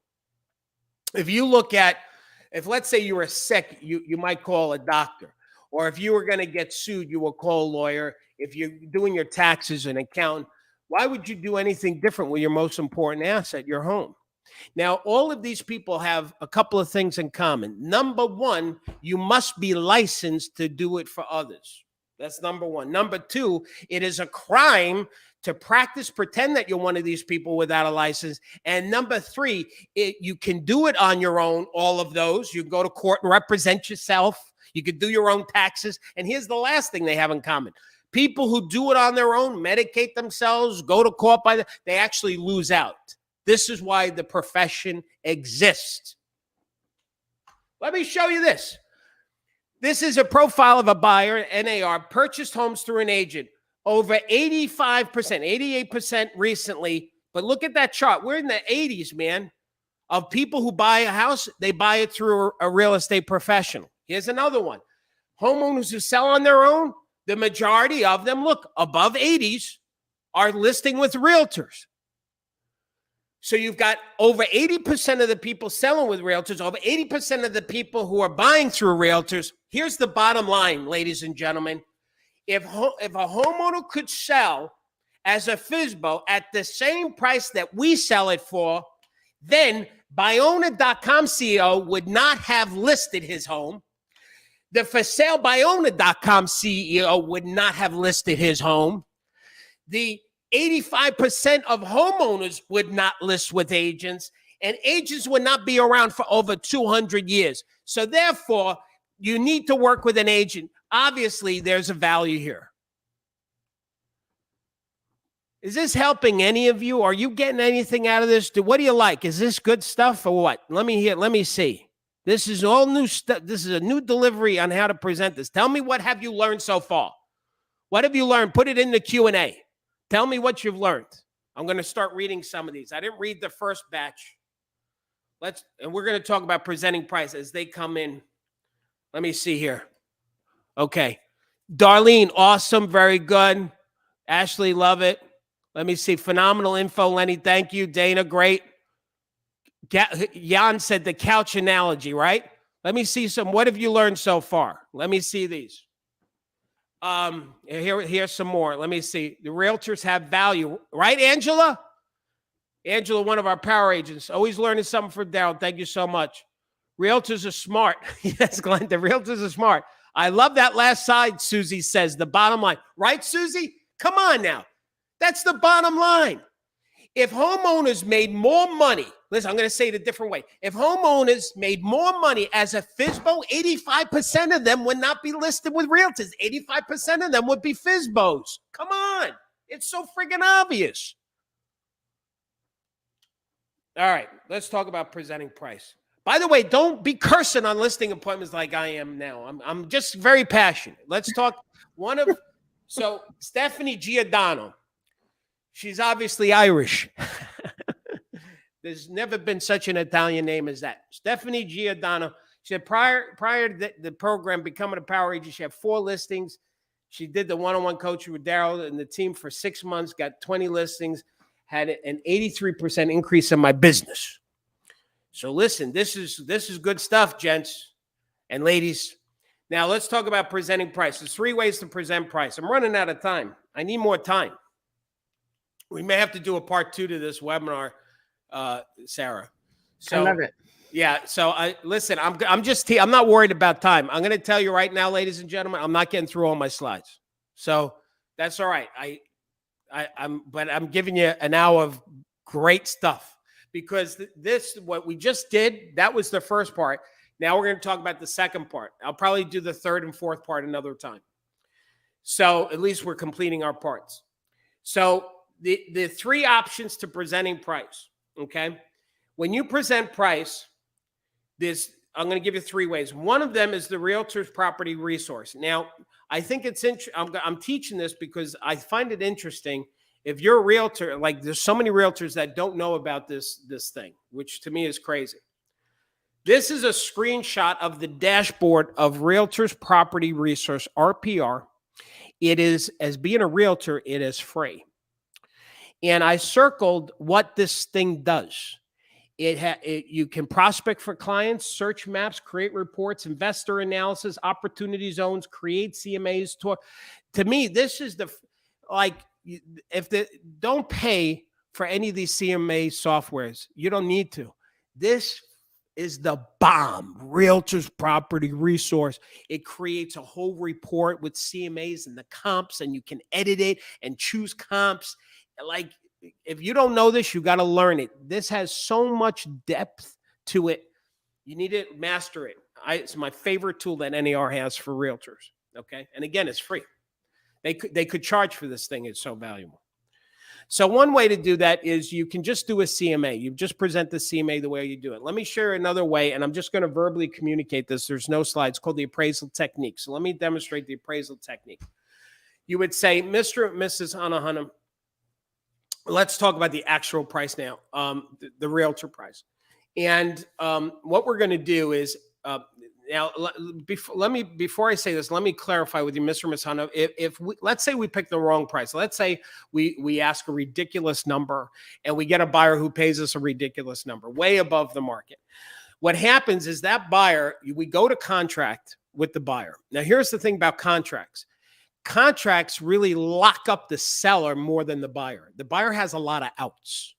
If let's say you were sick, you might call a doctor. Or if you were going to get sued, you will call a lawyer. If you're doing your taxes, an accountant, why would you do anything different with your most important asset, your home? Now, all of these people have a couple of things in common. Number one, you must be licensed to do it for others. That's number one. Number two, it is a crime to pretend that you're one of these people without a license. And number three, you can do it on your own, all of those. You can go to court and represent yourself. You can do your own taxes. And here's the last thing they have in common. People who do it on their own, medicate themselves, go to court they actually lose out. This is why the profession exists. Let me show you this. This is a profile of a buyer, NAR, purchased homes through an agent. Over 85%, 88% recently. But look at that chart. We're in the 80s, man, of people who buy a house. They buy it through a real estate professional. Here's another one. Homeowners who sell on their own, the majority of them, look, above 80s, are listing with realtors. So you've got over 80% of the people selling with realtors, over 80% of the people who are buying through realtors. Here's the bottom line, ladies and gentlemen. If a homeowner could sell as a FSBO at the same price that we sell it for, then Byona.com CEO would not have listed his home. The ForSaleByona.com CEO would not have listed his home. The 85% of homeowners would not list with agents, and agents would not be around for over 200 years. So therefore, you need to work with an agent. Obviously, there's a value here. Is this helping any of you? Are you getting anything out of this? What do you like? Is this good stuff or what? Let me see. This is all new stuff. This is a new delivery on how to present this. Tell me, what have you learned so far? What have you learned? Put it in the Q&A. Tell me what you've learned. I'm going to start reading some of these. I didn't read the first batch. And we're going to talk about presenting price as they come in. Let me see here. Okay. Darlene, awesome. Very good. Ashley, love it. Let me see. Phenomenal info, Lenny. Thank you. Dana, great. Jan said the couch analogy, right? Let me see some. What have you learned so far? Let me see these. Here's some more. Let me see. The realtors have value, right, Angela? Angela, one of our power agents, always learning something from Darryl. Thank you so much. Realtors are smart. Yes, Glenn, the realtors are smart. I love that last side, Susie says, the bottom line. Right, Susie? Come on now. That's the bottom line. If homeowners made more money, listen, I'm going to say it a different way. If homeowners made more money as a FSBO, 85% of them would not be listed with realtors. 85% of them would be FSBOs. Come on. It's so friggin' obvious. All right, let's talk about presenting price. By the way, don't be cursing on listing appointments like I am now. I'm just very passionate. Let's talk so Stephanie Giordano. She's obviously Irish. There's never been such an Italian name as that. Stephanie Giordano. She had prior to the program becoming a power agent, she had 4 listings. She did the one-on-one coaching with Darryl and the team for 6 months, got 20 listings, had an 83% increase in my business. So listen, this is good stuff, gents and ladies. Now let's talk about presenting price. There's 3 ways to present price. I'm running out of time. I need more time. We may have to do a part 2 to this webinar, Sarah. So, I love it. Yeah. So listen, I'm not worried about time. I'm going to tell you right now, ladies and gentlemen, I'm not getting through all my slides. So that's all right. But I'm giving you an hour of great stuff. Because what we just did, that was the first part. Now we're going to talk about the second part. I'll probably do the third and fourth part another time. So at least we're completing our parts. So the 3 options to presenting price, okay? When you present price, I'm going to give you 3 ways. One of them is the realtor's property resource. Now, I think it's I'm teaching this because I find it interesting. If you're a realtor, like there's so many realtors that don't know about this thing, which to me is crazy. This is a screenshot of the dashboard of Realtors Property Resource, RPR. It is, as being a realtor, it is free. And I circled what this thing does. You can prospect for clients, search maps, create reports, investor analysis, opportunity zones, create CMAs. To me, this is like, if don't pay for any of these CMA softwares. You don't need to. This is the bomb. Realtors Property Resource. It creates a whole report with CMAs and the comps, and you can edit it and choose comps. Like, if you don't know this, you got to learn it. This has so much depth to it. You need to master it. It's my favorite tool that NAR has for realtors. Okay. And again, it's free. They could charge for this thing. It's so valuable. So one way to do that is you can just do a CMA. You just present the CMA the way you do it. Let me share another way, and I'm just going to verbally communicate this. There's no slides. It's called the appraisal technique. So let me demonstrate the appraisal technique. You would say, Mr. and Mrs. Hanahanam, let's talk about the actual price now, the realtor price. And what we're going to do is, now, before I say this, let me clarify with you, Mr. Misano. If we, let's say we pick the wrong price, let's say we ask a ridiculous number and we get a buyer who pays us a ridiculous number, way above the market. What happens is that buyer, we go to contract with the buyer. Now, here's the thing about contracts. Contracts really lock up the seller more than the buyer. The buyer has a lot of outs.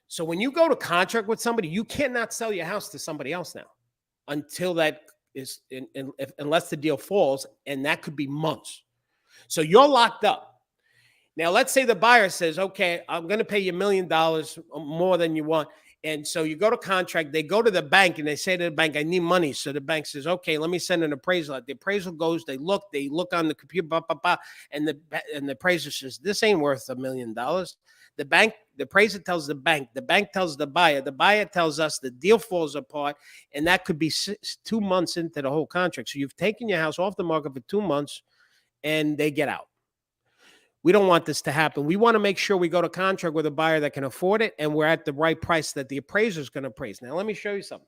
So when you go to contract with somebody, you cannot sell your house to somebody else now until that is, unless the deal falls, and that could be months. So you're locked up. Now, let's say the buyer says, okay, I'm going to pay you $1 million more than you want. And so you go to contract, they go to the bank and they say to the bank, I need money. So the bank says, okay, let me send an appraisal out. The appraisal goes, they look on the computer, and the appraiser says, this ain't worth $1 million. The appraiser tells the bank tells the buyer tells us, the deal falls apart, and that could be 2 months into the whole contract. So you've taken your house off the market for 2 months and they get out. We don't want this to happen. We want to make sure we go to contract with a buyer that can afford it, and we're at the right price that the appraiser is going to appraise. Now, let me show you something.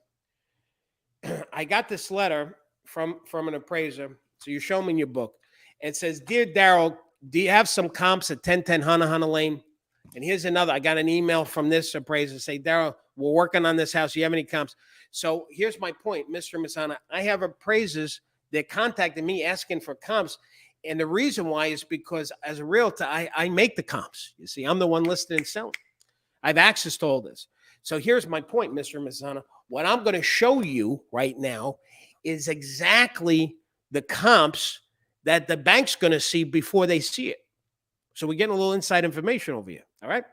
I got this letter from an appraiser. So you show me in your book. It says, Dear Daryl, do you have some comps at 1010 Hana Lane? And here's another. I got an email from this appraiser say, Daryl, we're working on this house. Do you have any comps? So here's my point, Mr. Misana. I have appraisers that contacted me asking for comps. And the reason why is because as a realtor, I make the comps. You see, I'm the one listing and selling. I have access to all this. So here's my point, Mr. Misana. What I'm going to show you right now is exactly the comps that the bank's going to see before they see it. So we're getting a little inside information over here. All right.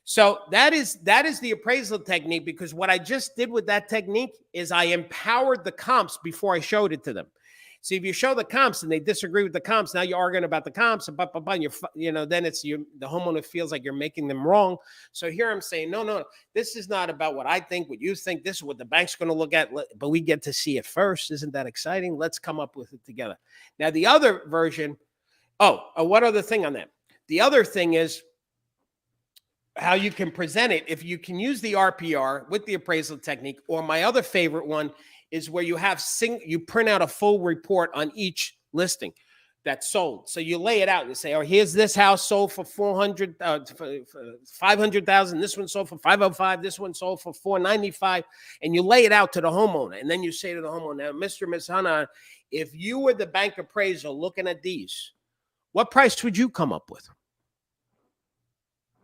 So that is the appraisal technique, because what I just did with that technique is I empowered the comps before I showed it to them. See, if you show the comps and they disagree with the comps, now you're arguing about the comps, and then it's the homeowner feels like you're making them wrong. So here I'm saying, no, this is not about what I think, what you think. This is what the bank's going to look at, but we get to see it first. Isn't that exciting? Let's come up with it together. Now, the other version, one other thing on that. The other thing is how you can present it. If you can use the RPR with the appraisal technique, or my other favorite one is where you have you print out a full report on each listing that's sold. So you lay it out and you say, here's this house sold for 500,000. This one sold for 505. This one sold for 495. And you lay it out to the homeowner. And then you say to the homeowner, now, Mr. and Ms. Hana, if you were the bank appraiser looking at these, what price would you come up with?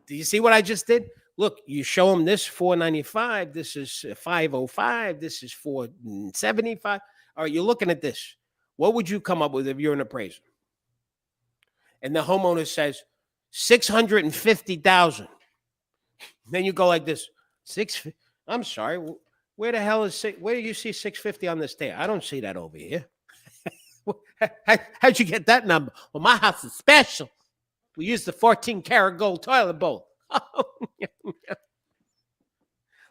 Do you see what I just did? Look, you show them this 495, this is 505, this is 475. All right, you're looking at this. What would you come up with if you're an appraiser? And the homeowner says 650,000. Then you go like this. I'm sorry. Where the hell where do you see 650 on this day? I don't see that over here. How'd you get that number? Well, my house is special. We use the 14-karat gold toilet bowl.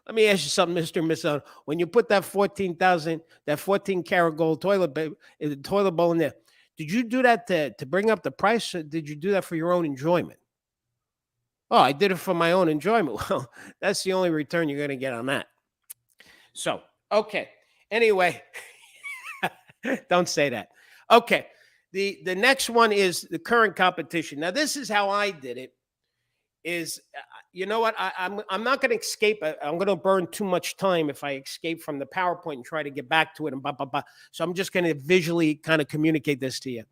Let me ask you something, Mr. and Miss. When you put that 14-karat gold toilet bowl in there, did you do that to bring up the price, or did you do that for your own enjoyment? Oh, I did it for my own enjoyment. Well, that's the only return you're going to get on that. So, okay. Anyway, don't say that. Okay. The next one is the current competition. Now, this is how I did it. is, you know what? I'm not going to escape. I'm going to burn too much time if I escape from the PowerPoint and try to get back to it and blah, blah, blah. So I'm just going to visually kind of communicate this to you.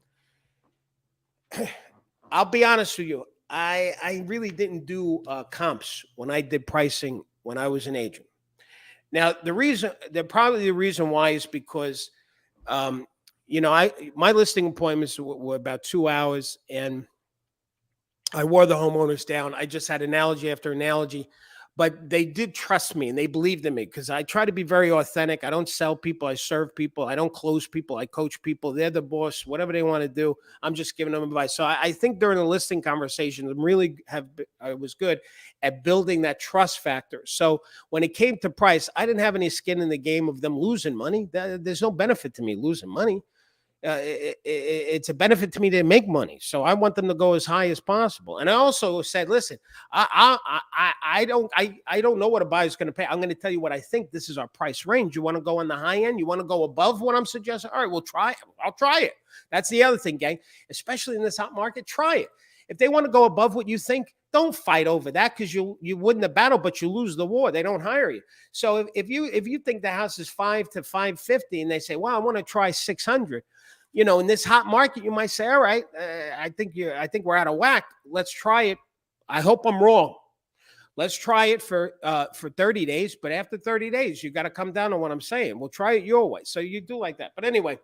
I'll be honest with you. I really didn't do comps when I did pricing when I was an agent. Now, probably the reason why is because, my listing appointments were about 2 hours, and I wore the homeowners down. I just had analogy after analogy, but they did trust me and they believed in me because I try to be very authentic. I don't sell people. I serve people. I don't close people. I coach people. They're the boss, whatever they want to do. I'm just giving them advice. So I think during the listing conversations, I was good at building that trust factor. So when it came to price, I didn't have any skin in the game of them losing money. There's no benefit to me losing money. It's a benefit to me to make money, so I want them to go as high as possible. And I also said, listen, I don't know what a buyer's going to pay. I'm going to tell you what I think. This is our price range. You want to go on the high end? You want to go above what I'm suggesting? All right, we'll try it. I'll try it. That's the other thing, gang. Especially in this hot market, try it. If they want to go above what you think, don't fight over that, because you win the battle, but you lose the war. They don't hire you. So if you think the house is 5 to 550 and they say, well, I want to try 600. In this hot market, you might say, all right, I think we're out of whack. Let's try it. I hope I'm wrong. Let's try it for 30 days. But after 30 days, you got to come down on what I'm saying. We'll try it your way. So you do like that. But anyway,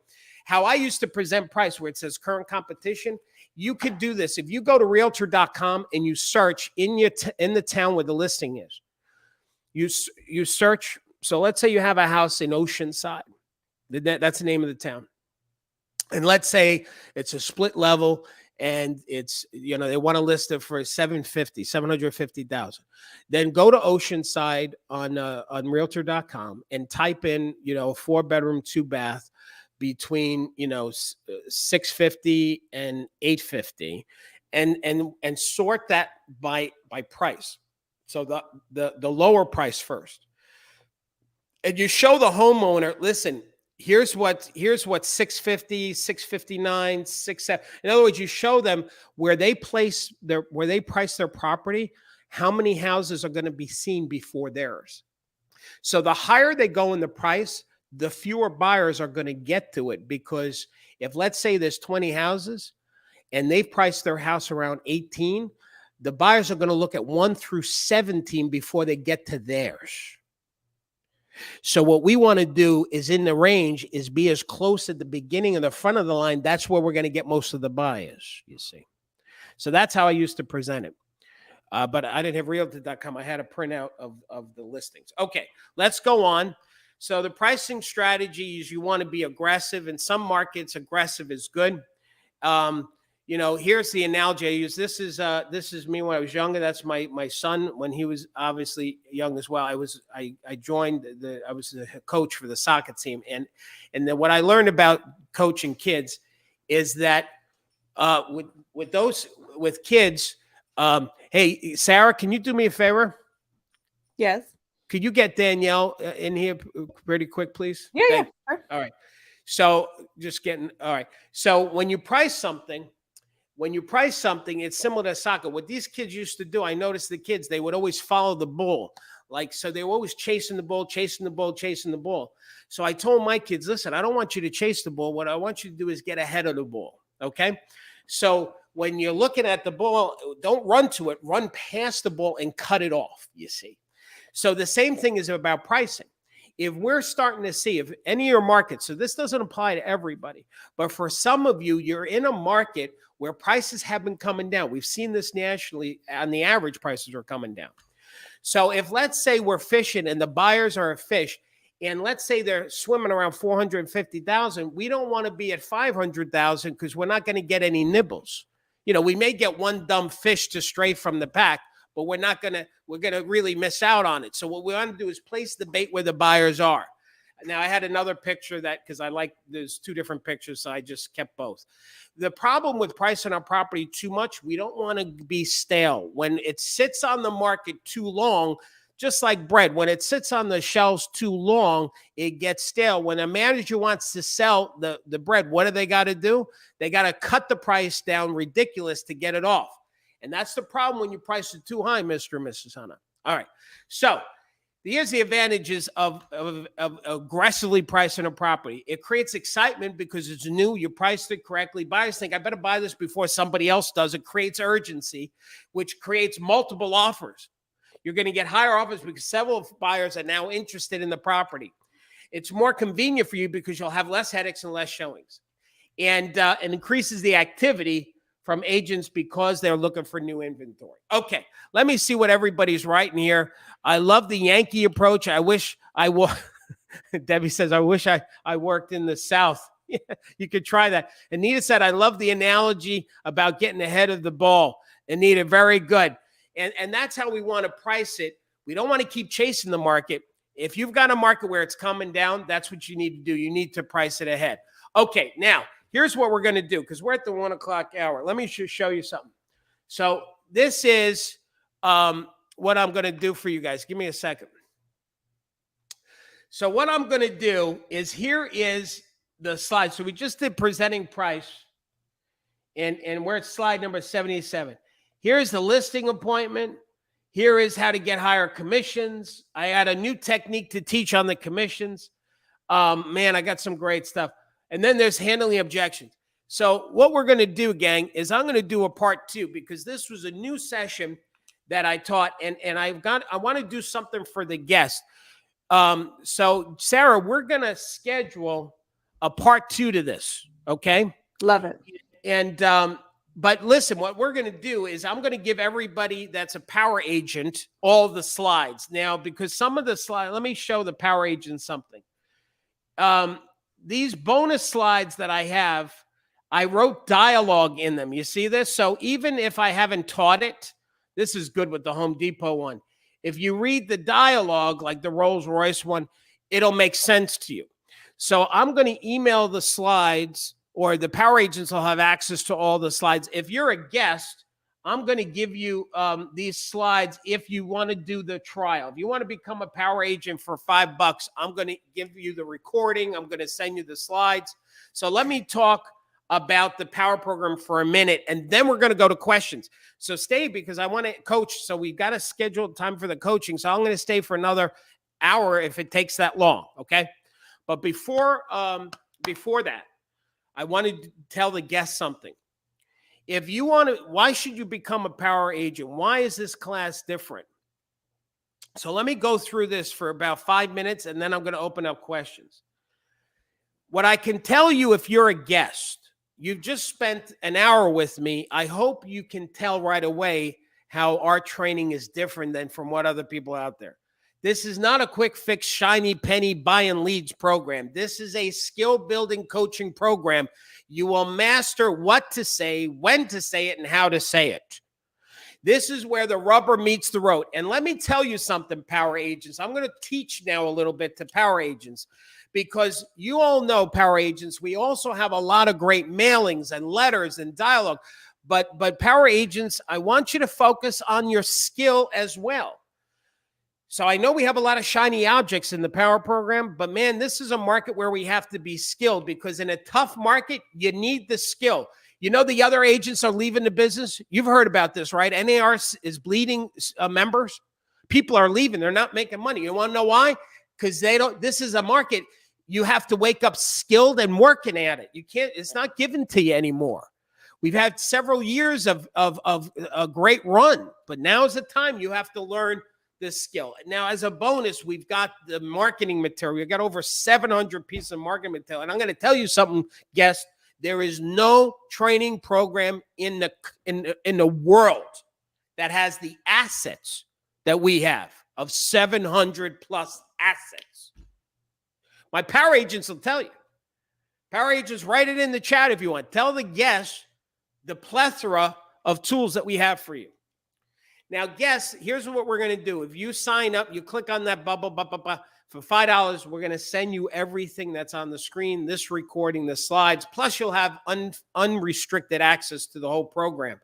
how I used to present price where it says current competition, you could do this. If you go to realtor.com and you search in the town where the listing is, you search. So let's say you have a house in Oceanside. That's the name of the town. And let's say it's a split level and it's, they want to list it for 750,000. Then go to Oceanside on realtor.com and type in, 4-bedroom, 2-bath between, 650 and 850 and sort that by price. So the lower price first. And you show the homeowner, listen, here's what 650, 659, 67. In other words, you show them where they price their property, how many houses are going to be seen before theirs. So the higher they go in the price, the fewer buyers are going to get to it, because if, let's say, there's 20 houses and they've priced their house around 18, the buyers are going to look at 1 through 17 before they get to theirs. So what we want to do is, in the range, is be as close at the beginning of the front of the line. That's where we're going to get most of the buyers, you see. So that's how I used to present it. But I didn't have realtor.com. I had a printout of the listings. Okay, let's go on. So the pricing strategy is you want to be aggressive. In some markets, aggressive is good. Here's the analogy I use. This is me when I was younger. That's my son when he was obviously young as well. I was the coach for the soccer team, and then what I learned about coaching kids is that with kids, hey, Sarah, can you do me a favor? Yes. Could you get Danielle in here pretty quick, please? Yeah. Sure. All right. So all right. So when you price something, it's similar to soccer. What these kids used to do, I noticed the kids, they would always follow the ball. So they were always chasing the ball. So I told my kids, listen, I don't want you to chase the ball. What I want you to do is get ahead of the ball. Okay. So when you're looking at the ball, don't run to it, run past the ball and cut it off, you see. So the same thing is about pricing. If we're starting to see, if any of your markets, so this doesn't apply to everybody, but for some of you, you're in a market where prices have been coming down. We've seen this nationally. On the average, prices are coming down. So if, let's say, we're fishing and the buyers are a fish, and let's say they're swimming around 450,000, we don't want to be at 500,000 because we're not going to get any nibbles. We may get one dumb fish to stray from the pack, but we're going to really miss out on it. So what we want to do is place the bait where the buyers are. Now, I had another picture because there's 2 different pictures, so I just kept both. The problem with pricing our property too much, we don't want to be stale. When it sits on the market too long, just like bread, when it sits on the shelves too long, it gets stale. When a manager wants to sell the bread, what do? They got to cut the price down ridiculous to get it off. And that's the problem when you price it too high, Mr. and Mrs. Hunter. All right. So here's the advantages of aggressively pricing a property. It creates excitement because it's new. You priced it correctly. Buyers think, I better buy this before somebody else does. It creates urgency, which creates multiple offers. You're going to get higher offers because several buyers are now interested in the property. It's more convenient for you because you'll have less headaches and less showings. And it increases the activity from agents because they're looking for new inventory. Okay, let me see what everybody's writing here. I love the Yankee approach. I wish I was. Debbie says, I wish I worked in the South. You could try that. Anita said, I love the analogy about getting ahead of the ball. Anita, very good. And that's how we want to price it. We don't want to keep chasing the market. If you've got a market where it's coming down, that's what you need to do. You need to price it ahead. Okay, now, here's what we're going to do because we're at the 1 o'clock hour. Let me just show you something. So this is what I'm going to do for you guys. Give me a second. So what I'm going to do is here is the slide. So we just did presenting price, and we're at slide number 77. Here's the listing appointment. Here is how to get higher commissions. I had a new technique to teach on the commissions. Man, I got some great stuff. And then there's handling objections. So what we're going to do, gang, is I'm going to do a part 2 because this was a new session that I taught, and I want to do something for the guest. So Sarah, we're going to schedule a part 2 to this. Okay. Love it. And, but listen, what we're going to do is I'm going to give everybody that's a power agent all the slides now, because some of the slides, let me show the power agent something. These bonus slides that I have, I wrote dialogue in them. You see this? So even if I haven't taught it, this is good with the Home Depot one. If you read the dialogue, like the Rolls-Royce one, it'll make sense to you. So I'm going to email the slides, or the power agents will have access to all the slides. If you're a guest, I'm going to give you these slides if you want to do the trial. If you want to become a power agent for $5, I'm going to give you the recording. I'm going to send you the slides. So let me talk about the power program for a minute, and then we're going to go to questions. So stay, because I want to coach. So we've got to schedule time for the coaching. So I'm going to stay for another hour if it takes that long. Okay. But before that, I want to tell the guest something. If you want to, why should you become a power agent? Why is this class different? So let me go through this for about 5 minutes, and then I'm going to open up questions. What I can tell you, if you're a guest, you've just spent an hour with me, I hope you can tell right away how our training is different than from what other people out there. This is not a quick fix, shiny penny buying leads program. This is a skill building coaching program. You will master what to say, when to say it, and how to say it. This is where the rubber meets the road. And let me tell you something, power agents. I'm going to teach now a little bit to power agents, because you all know, power agents, we also have a lot of great mailings and letters and dialogue. But power agents, I want you to focus on your skill as well. So I know we have a lot of shiny objects in the power program, but man, this is a market where we have to be skilled, because in a tough market, you need the skill. You know, the other agents are leaving the business. You've heard about this, right? NAR is bleeding members. People are leaving. They're not making money. You want to know why? Because this is a market. You have to wake up skilled and working at it. You can't, it's not given to you anymore. We've had several years of a great run, but now is the time you have to learn this skill. Now, as a bonus, we've got the marketing material. We've got over 700 pieces of marketing material. And I'm going to tell you something, guest. There is no training program in the world that has the assets that we have, of 700 plus assets. My power agents will tell you. Power agents, write it in the chat if you want. Tell the guests the plethora of tools that we have for you. Now, guests, here's what we're going to do. If you sign up, you click on that bubble, for $5, we're going to send you everything that's on the screen, this recording, the slides, plus you'll have unrestricted access to the whole program.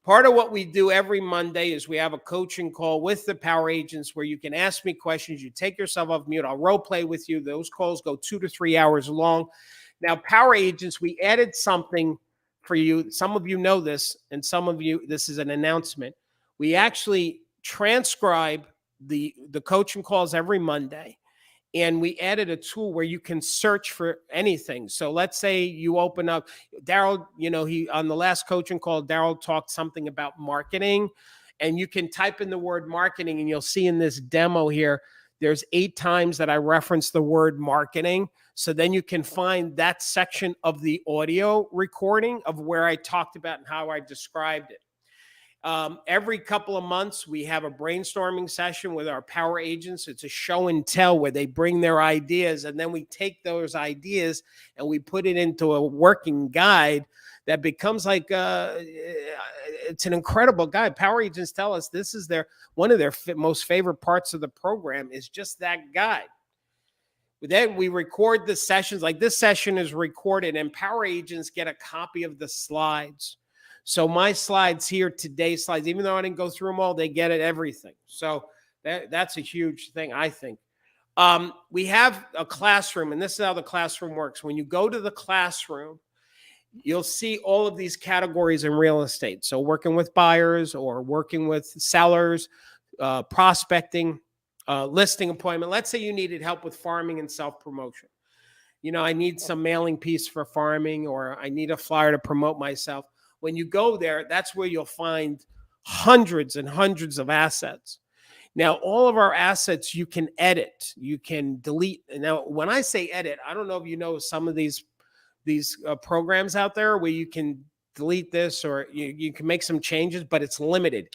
Part of what we do every Monday is we have a coaching call with the power agents where you can ask me questions. You take yourself off mute. I'll role play with you. Those calls go 2 to 3 hours long. Now, power agents, we added something for you, some of you know this, and some of you, this is an announcement. We actually transcribe the coaching calls every Monday. And we added a tool where you can search for anything. So let's say you open up, Daryl, he on the last coaching call, Daryl talked something about marketing, and you can type in the word marketing, and you'll see in this demo here, there's 8 times that I reference the word marketing. So then you can find that section of the audio recording of where I talked about and how I described it. Every couple of months, we have a brainstorming session with our power agents. It's a show and tell where they bring their ideas, and then we take those ideas and we put it into a working guide that becomes like it's an incredible guide. Power agents tell us this is one of their most favorite parts of the program is just that guide. Then we record the sessions. Like this session is recorded, and power agents get a copy of the slides. So my slides here, today's slides, even though I didn't go through them all, they get it, everything. So that's a huge thing, I think. We have a classroom, and this is how the classroom works. When you go to the classroom, you'll see all of these categories in real estate. So working with buyers or working with sellers, prospecting, listing appointment. Let's say you needed help with farming and self-promotion. I need some mailing piece for farming, or I need a flyer to promote myself. When you go there, that's where you'll find hundreds and hundreds of assets. Now, all of our assets you can edit, you can delete. Now, when I say edit, I don't know if you know some of these programs out there where you can delete this, or you can make some changes, but it's limited.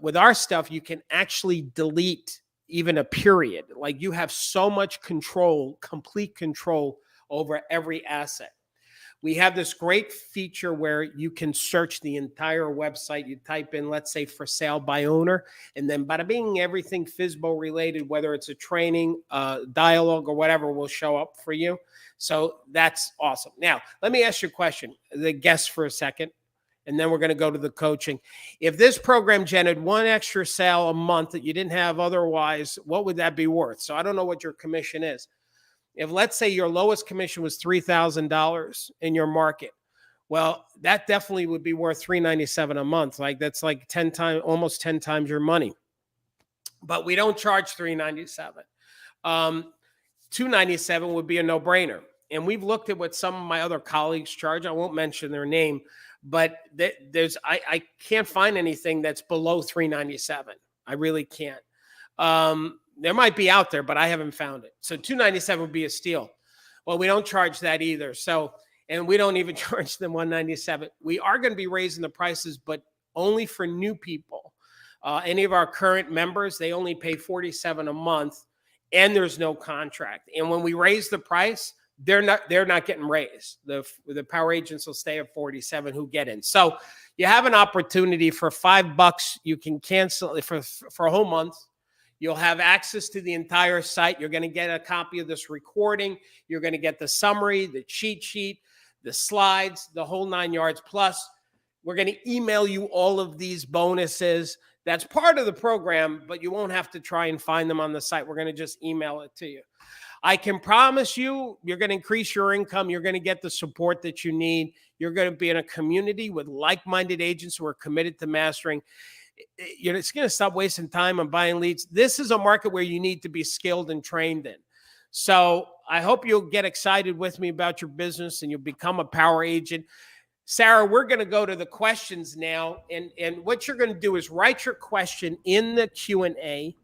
With our stuff, you can actually delete even a period. Like you have so much control, complete control over every asset. We have this great feature where you can search the entire website. You type in, let's say, for sale by owner, and then bada bing, everything FSBO related, whether it's a training, dialogue, or whatever, will show up for you. So that's awesome. Now, let me ask you a question, the guest, for a second, and then we're going to go to the coaching. If this program generated 1 extra sale a month that you didn't have otherwise, what would that be worth? So I don't know what your commission is. If, let's say, your lowest commission was $3,000 in your market, well, that definitely would be worth $397 a month. Like that's like 10 times, almost 10 times your money. But we don't charge $397. $297 would be a no-brainer. And we've looked at what some of my other colleagues charge. I won't mention their name, but I can't find anything that's below $397. I really can't. There might be out there, but I haven't found it. So $297 would be a steal. Well, we don't charge that either. So, and we don't even charge them $197. We are going to be raising the prices, but only for new people. Any of our current members, they only pay $47 a month, and there's no contract. And when we raise the price, they're not getting raised. The power agents will stay at $47 who get in. So you have an opportunity for $5. You can cancel it for a whole month. You'll have access to the entire site. You're going to get a copy of this recording. You're going to get the summary, the cheat sheet, the slides, the whole 9 yards. Plus, we're going to email you all of these bonuses. That's part of the program, but you won't have to try and find them on the site. We're going to just email it to you. I can promise you're going to increase your income. You're going to get the support that you need. You're going to be in a community with like-minded agents who are committed to mastering. It's going to stop wasting time on buying leads. This is a market where you need to be skilled and trained in. So I hope you'll get excited with me about your business and you'll become a power agent. Sarah, we're going to go to the questions now. And what you're going to do is write your question in the Q&A.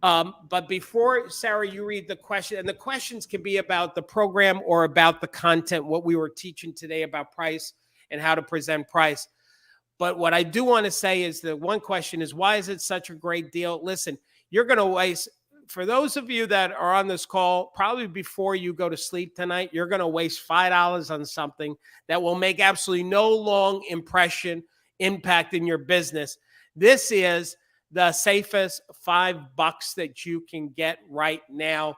But before, Sarah, you read the question, and the questions can be about the program or about the content, what we were teaching today about price and how to present price. But what I do want to say is the one question is, why is it such a great deal? Listen, you're going to waste, for those of you that are on this call, probably before you go to sleep tonight, you're going to waste $5 on something that will make absolutely no long impact in your business. This is the safest $5 that you can get right now.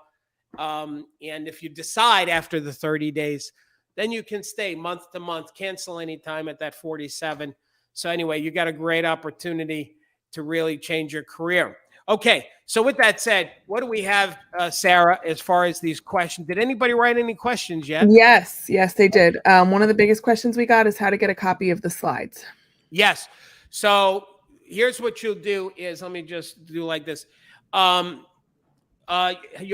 And if you decide after the 30 days, then you can stay month to month, cancel anytime at that 47. So anyway, you got a great opportunity to really change your career. Okay, so with that said, what do we have, Sarah, as far as these questions? Did anybody write any questions yet? Yes, they did. One of the biggest questions we got is how to get a copy of the slides. Yes. So here's what you'll do is, let me just do like this. You'll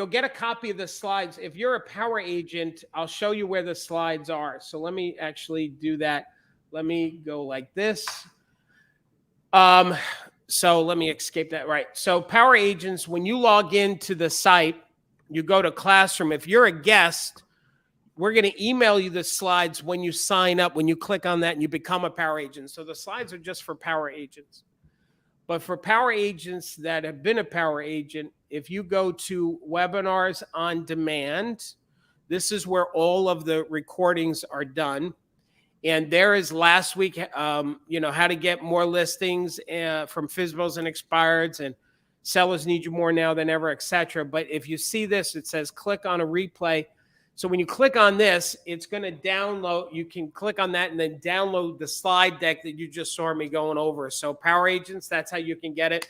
get a copy of the slides. If you're a power agent, I'll show you where the slides are. So let me actually do that. Let me go like this. So let me escape that. Right. So power agents, when you log into the site, you go to Classroom. If you're a guest, we're going to email you the slides when you sign up, when you click on that and you become a power agent. So the slides are just for power agents. But for power agents that have been a power agent, if you go to Webinars on Demand, this is where all of the recordings are done. And there is last week, how to get more listings from FSBOs and expireds, and sellers need you more now than ever, etc. But if you see this, it says click on a replay. So when you click on this, it's going to download. You can click on that and then download the slide deck that you just saw me going over. So power agents, that's how you can get it.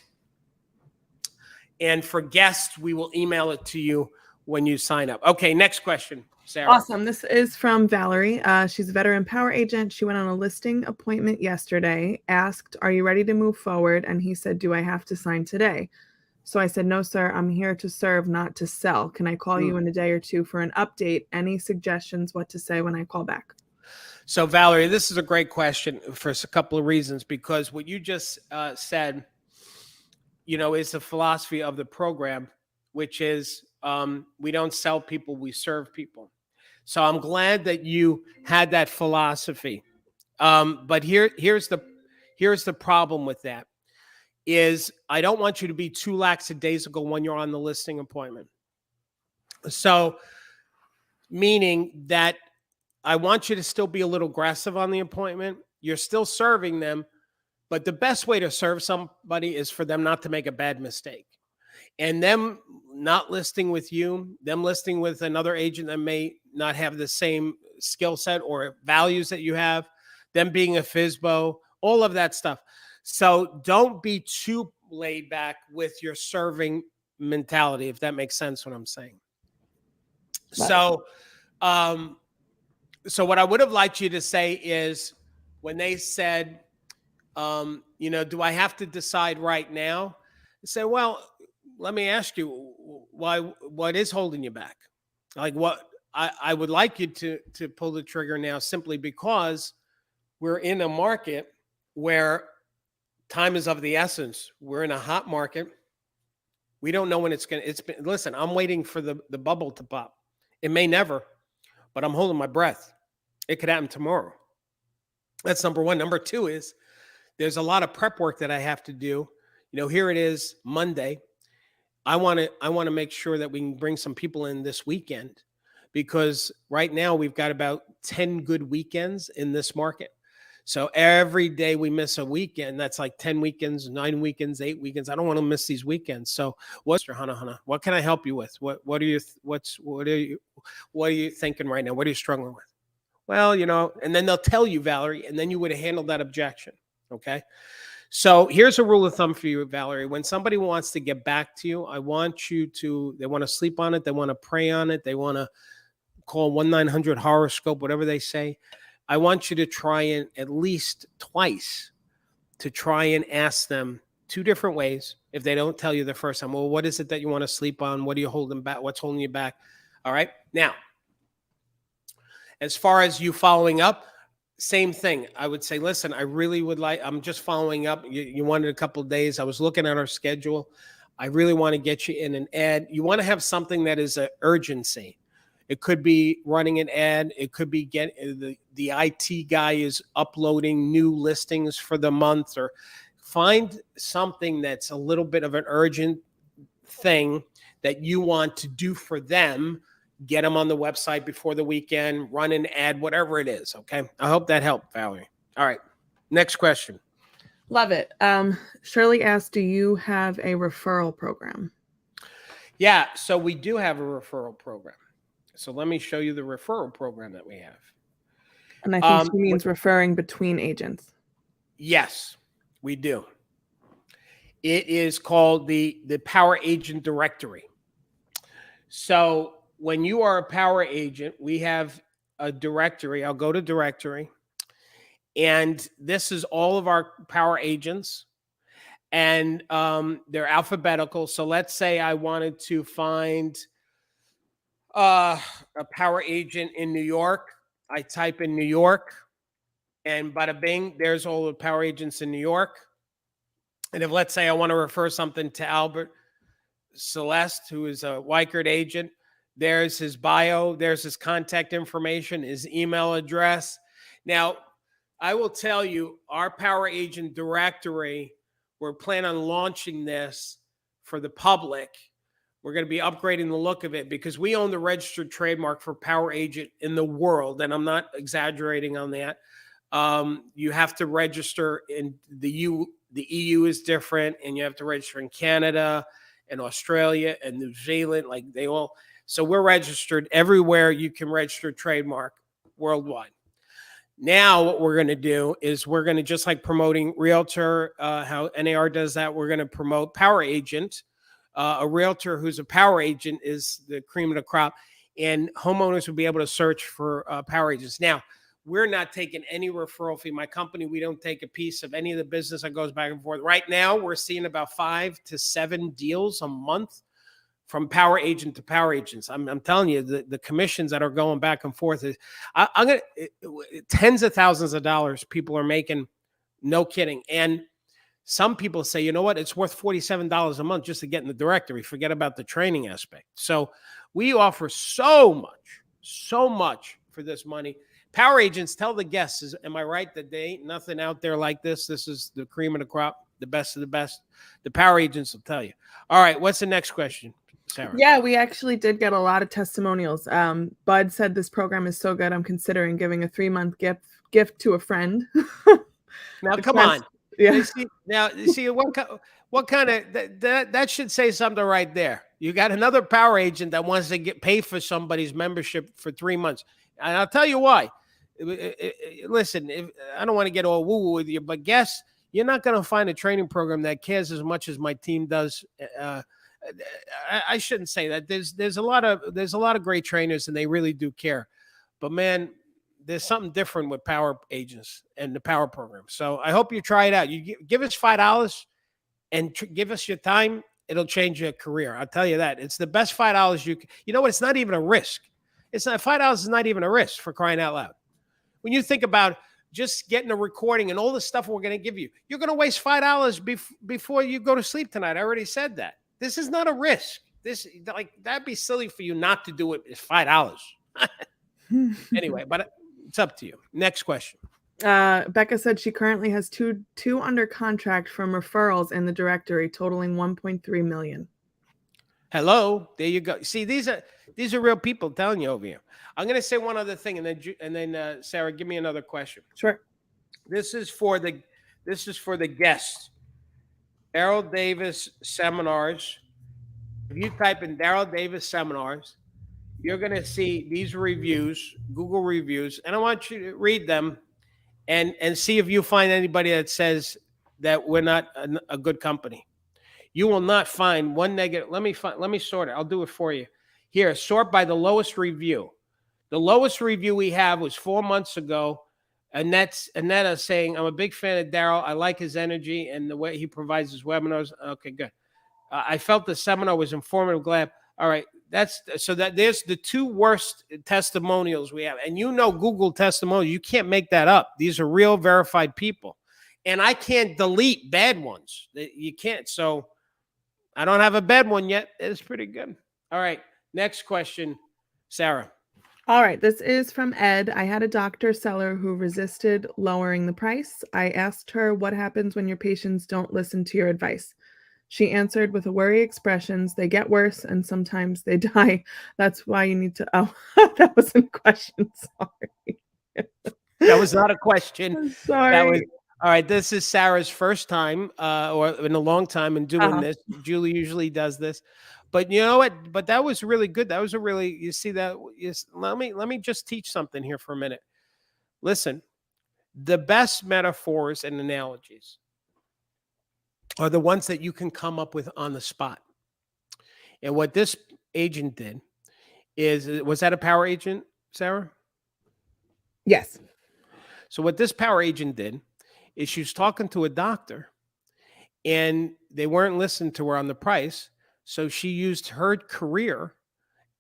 And for guests, we will email it to you when you sign up. Okay, next question, Sarah. Awesome. This is from Valerie. She's a veteran power agent. She went on a listing appointment yesterday, asked, "Are you ready to move forward?" And he said, "Do I have to sign today?" So I said, "No, sir, I'm here to serve, not to sell. Can I call you in a day or two for an update? Any suggestions what to say when I call back?" So Valerie, this is a great question for a couple of reasons, because what you just said, is the philosophy of the program, which is we don't sell people, we serve people. So I'm glad that you had that philosophy. But here's the problem with that is I don't want you to be too lackadaisical when you're on the listing appointment. So meaning that I want you to still be a little aggressive on the appointment. You're still serving them, but the best way to serve somebody is for them not to make a bad mistake. And them not listing with you, them listing with another agent that may not have the same skill set or values that you have, them being a FSBO, all of that stuff. So don't be too laid back with your serving mentality, if that makes sense what I'm saying. So what I would have liked you to say is when they said, do I have to decide right now? I say, well, let me ask you, what is holding you back? Like what I would like you to pull the trigger now simply because we're in a market where time is of the essence. We're in a hot market. We don't know when listen, I'm waiting for the bubble to pop. It may never, but I'm holding my breath. It could happen tomorrow. That's number one. Number two is there's a lot of prep work that I have to do. Here it is Monday. I want to make sure that we can bring some people in this weekend because right now we've got about 10 good weekends in this market. So every day we miss a weekend, that's like 10 weekends, 9 weekends, 8 weekends. I don't want to miss these weekends. So what's your Hana? What can I help you with? What are you thinking right now? What are you struggling with? Well, and then they'll tell you, Valerie, and then you would have handled that objection. Okay. So here's a rule of thumb for you, Valerie. When somebody wants to get back to you, they want to sleep on it. They want to pray on it. They want to call 1-900 horoscope, whatever they say. I want you to try and at least twice to try and ask them 2 different ways. If they don't tell you the first time, well, what is it that you want to sleep on? What are you holding back? What's holding you back? All right. Now, as far as you following up, same thing. I would say, listen, I'm just following up. You wanted a couple of days. I was looking at our schedule. I really want to get you in an ad. You want to have something that is an urgency. It could be running an ad. It could be the IT guy is uploading new listings for the month, or find something that's a little bit of an urgent thing that you want to do for them. Get them on the website before the weekend, run an ad, whatever it is. Okay. I hope that helped, Valerie. All right. Next question. Love it. Shirley asked, do you have a referral program? Yeah. So we do have a referral program. So let me show you the referral program that we have. And I think she means referring between agents. Yes, we do. It is called the Power Agent Directory. So when you are a power agent, we have a directory. I'll go to directory. And this is all of our power agents. And they're alphabetical. So let's say I wanted to find a power agent in New York. I type in New York, and bada bing, there's all the power agents in New York. And if, let's say, I want to refer something to Albert Celeste, who is a Weichert agent, there's his bio, there's his contact information, his email address. Now, I will tell you, our power agent directory, we're planning on launching this for the public. We're going to be upgrading the look of it because we own the registered trademark for power agent in the world. And I'm not exaggerating on that. You have to register in the EU is different, and you have to register in Canada and Australia and New Zealand. Like they all, so we're registered everywhere you can register trademark worldwide. Now what we're going to do is we're going to, just like promoting realtor, how NAR does that, we're going to promote power agent. A realtor who's a power agent is the cream of the crop, and homeowners will be able to search for power agents. Now, we're not taking any referral fee. My company, we don't take a piece of any of the business that goes back and forth. Right now, we're seeing about 5 to 7 deals a month from power agent to power agents. I'm telling you, the commissions that are going back and forth is, I'm going to, tens of thousands of dollars people are making, no kidding. And some people say, you know what, it's worth $47 a month just to get in the directory. Forget about the training aspect. So we offer so much for this money. Power agents, tell the guests, am I right that there ain't nothing out there like this? This is the cream of the crop, the best of the best. The power agents will tell you. All right, what's the next question, Sarah? Yeah, we actually did get a lot of testimonials. Bud said this program is so good, I'm considering giving a 3-month gift to a friend. Now, come on. Yeah. See what kind of that should say something right there. You got another power agent that wants to get paid for somebody's membership for 3 months, and I'll tell you why. Listen, I don't want to get all woo-woo with you, but guess you're not going to find a training program that cares as much as my team does. I shouldn't say that. There's a lot of great trainers, and they really do care. But man, there's something different with power agents and the power program. So I hope you try it out. You give us $5 and give us your time. It'll change your career. I'll tell you that. It's the best $5 you know what? It's not even a risk. It's not $5 is not even a risk, for crying out loud. When you think about just getting a recording and all the stuff we're going to give you, you're going to waste $5 before you go to sleep tonight. I already said that. This is not a risk. That'd be silly for you not to do it. It's $5. Anyway, but it's up to you. Next question. Becca said she currently has two under contract from referrals in the directory, totaling 1.3 million. Hello, there you go. See, these are real people telling you over here. I'm going to say one other thing, and then Sarah, give me another question. Sure. This is for the guests. Daryl Davis seminars. If you type in Daryl Davis seminars, you're going to see these reviews, Google reviews, and I want you to read them and see if you find anybody that says that we're not a good company. You will not find one negative. Let me sort it. I'll do it for you. Here, sort by the lowest review. The lowest review we have was 4 months ago. Annette saying, I'm a big fan of Daryl. I like his energy and the way he provides his webinars. Okay, good. I felt the seminar was informative. Glad. All right. There's the 2 worst testimonials we have. And Google testimonials, you can't make that up. These are real verified people. And I can't delete bad ones. You can't. So I don't have a bad one yet. It's pretty good. All right. Next question, Sarah. All right. This is from Ed. I had a doctor seller who resisted lowering the price. I asked her what happens when your patients don't listen to your advice. She answered with a worry expressions. They get worse and sometimes they die. That's why you need to. Oh, that wasn't a question. Sorry. That was not a question. I'm sorry. All right. This is Sarah's first time or in a long time in doing this. Julie usually does this. But you know what? But that was really good. That was you see that? Let me just teach something here for a minute. Listen, the best metaphors and analogies are the ones that you can come up with on the spot. And what this agent did was that a power agent, Sarah? Yes. So what this power agent did is she was talking to a doctor and they weren't listening to her on the price. So she used her career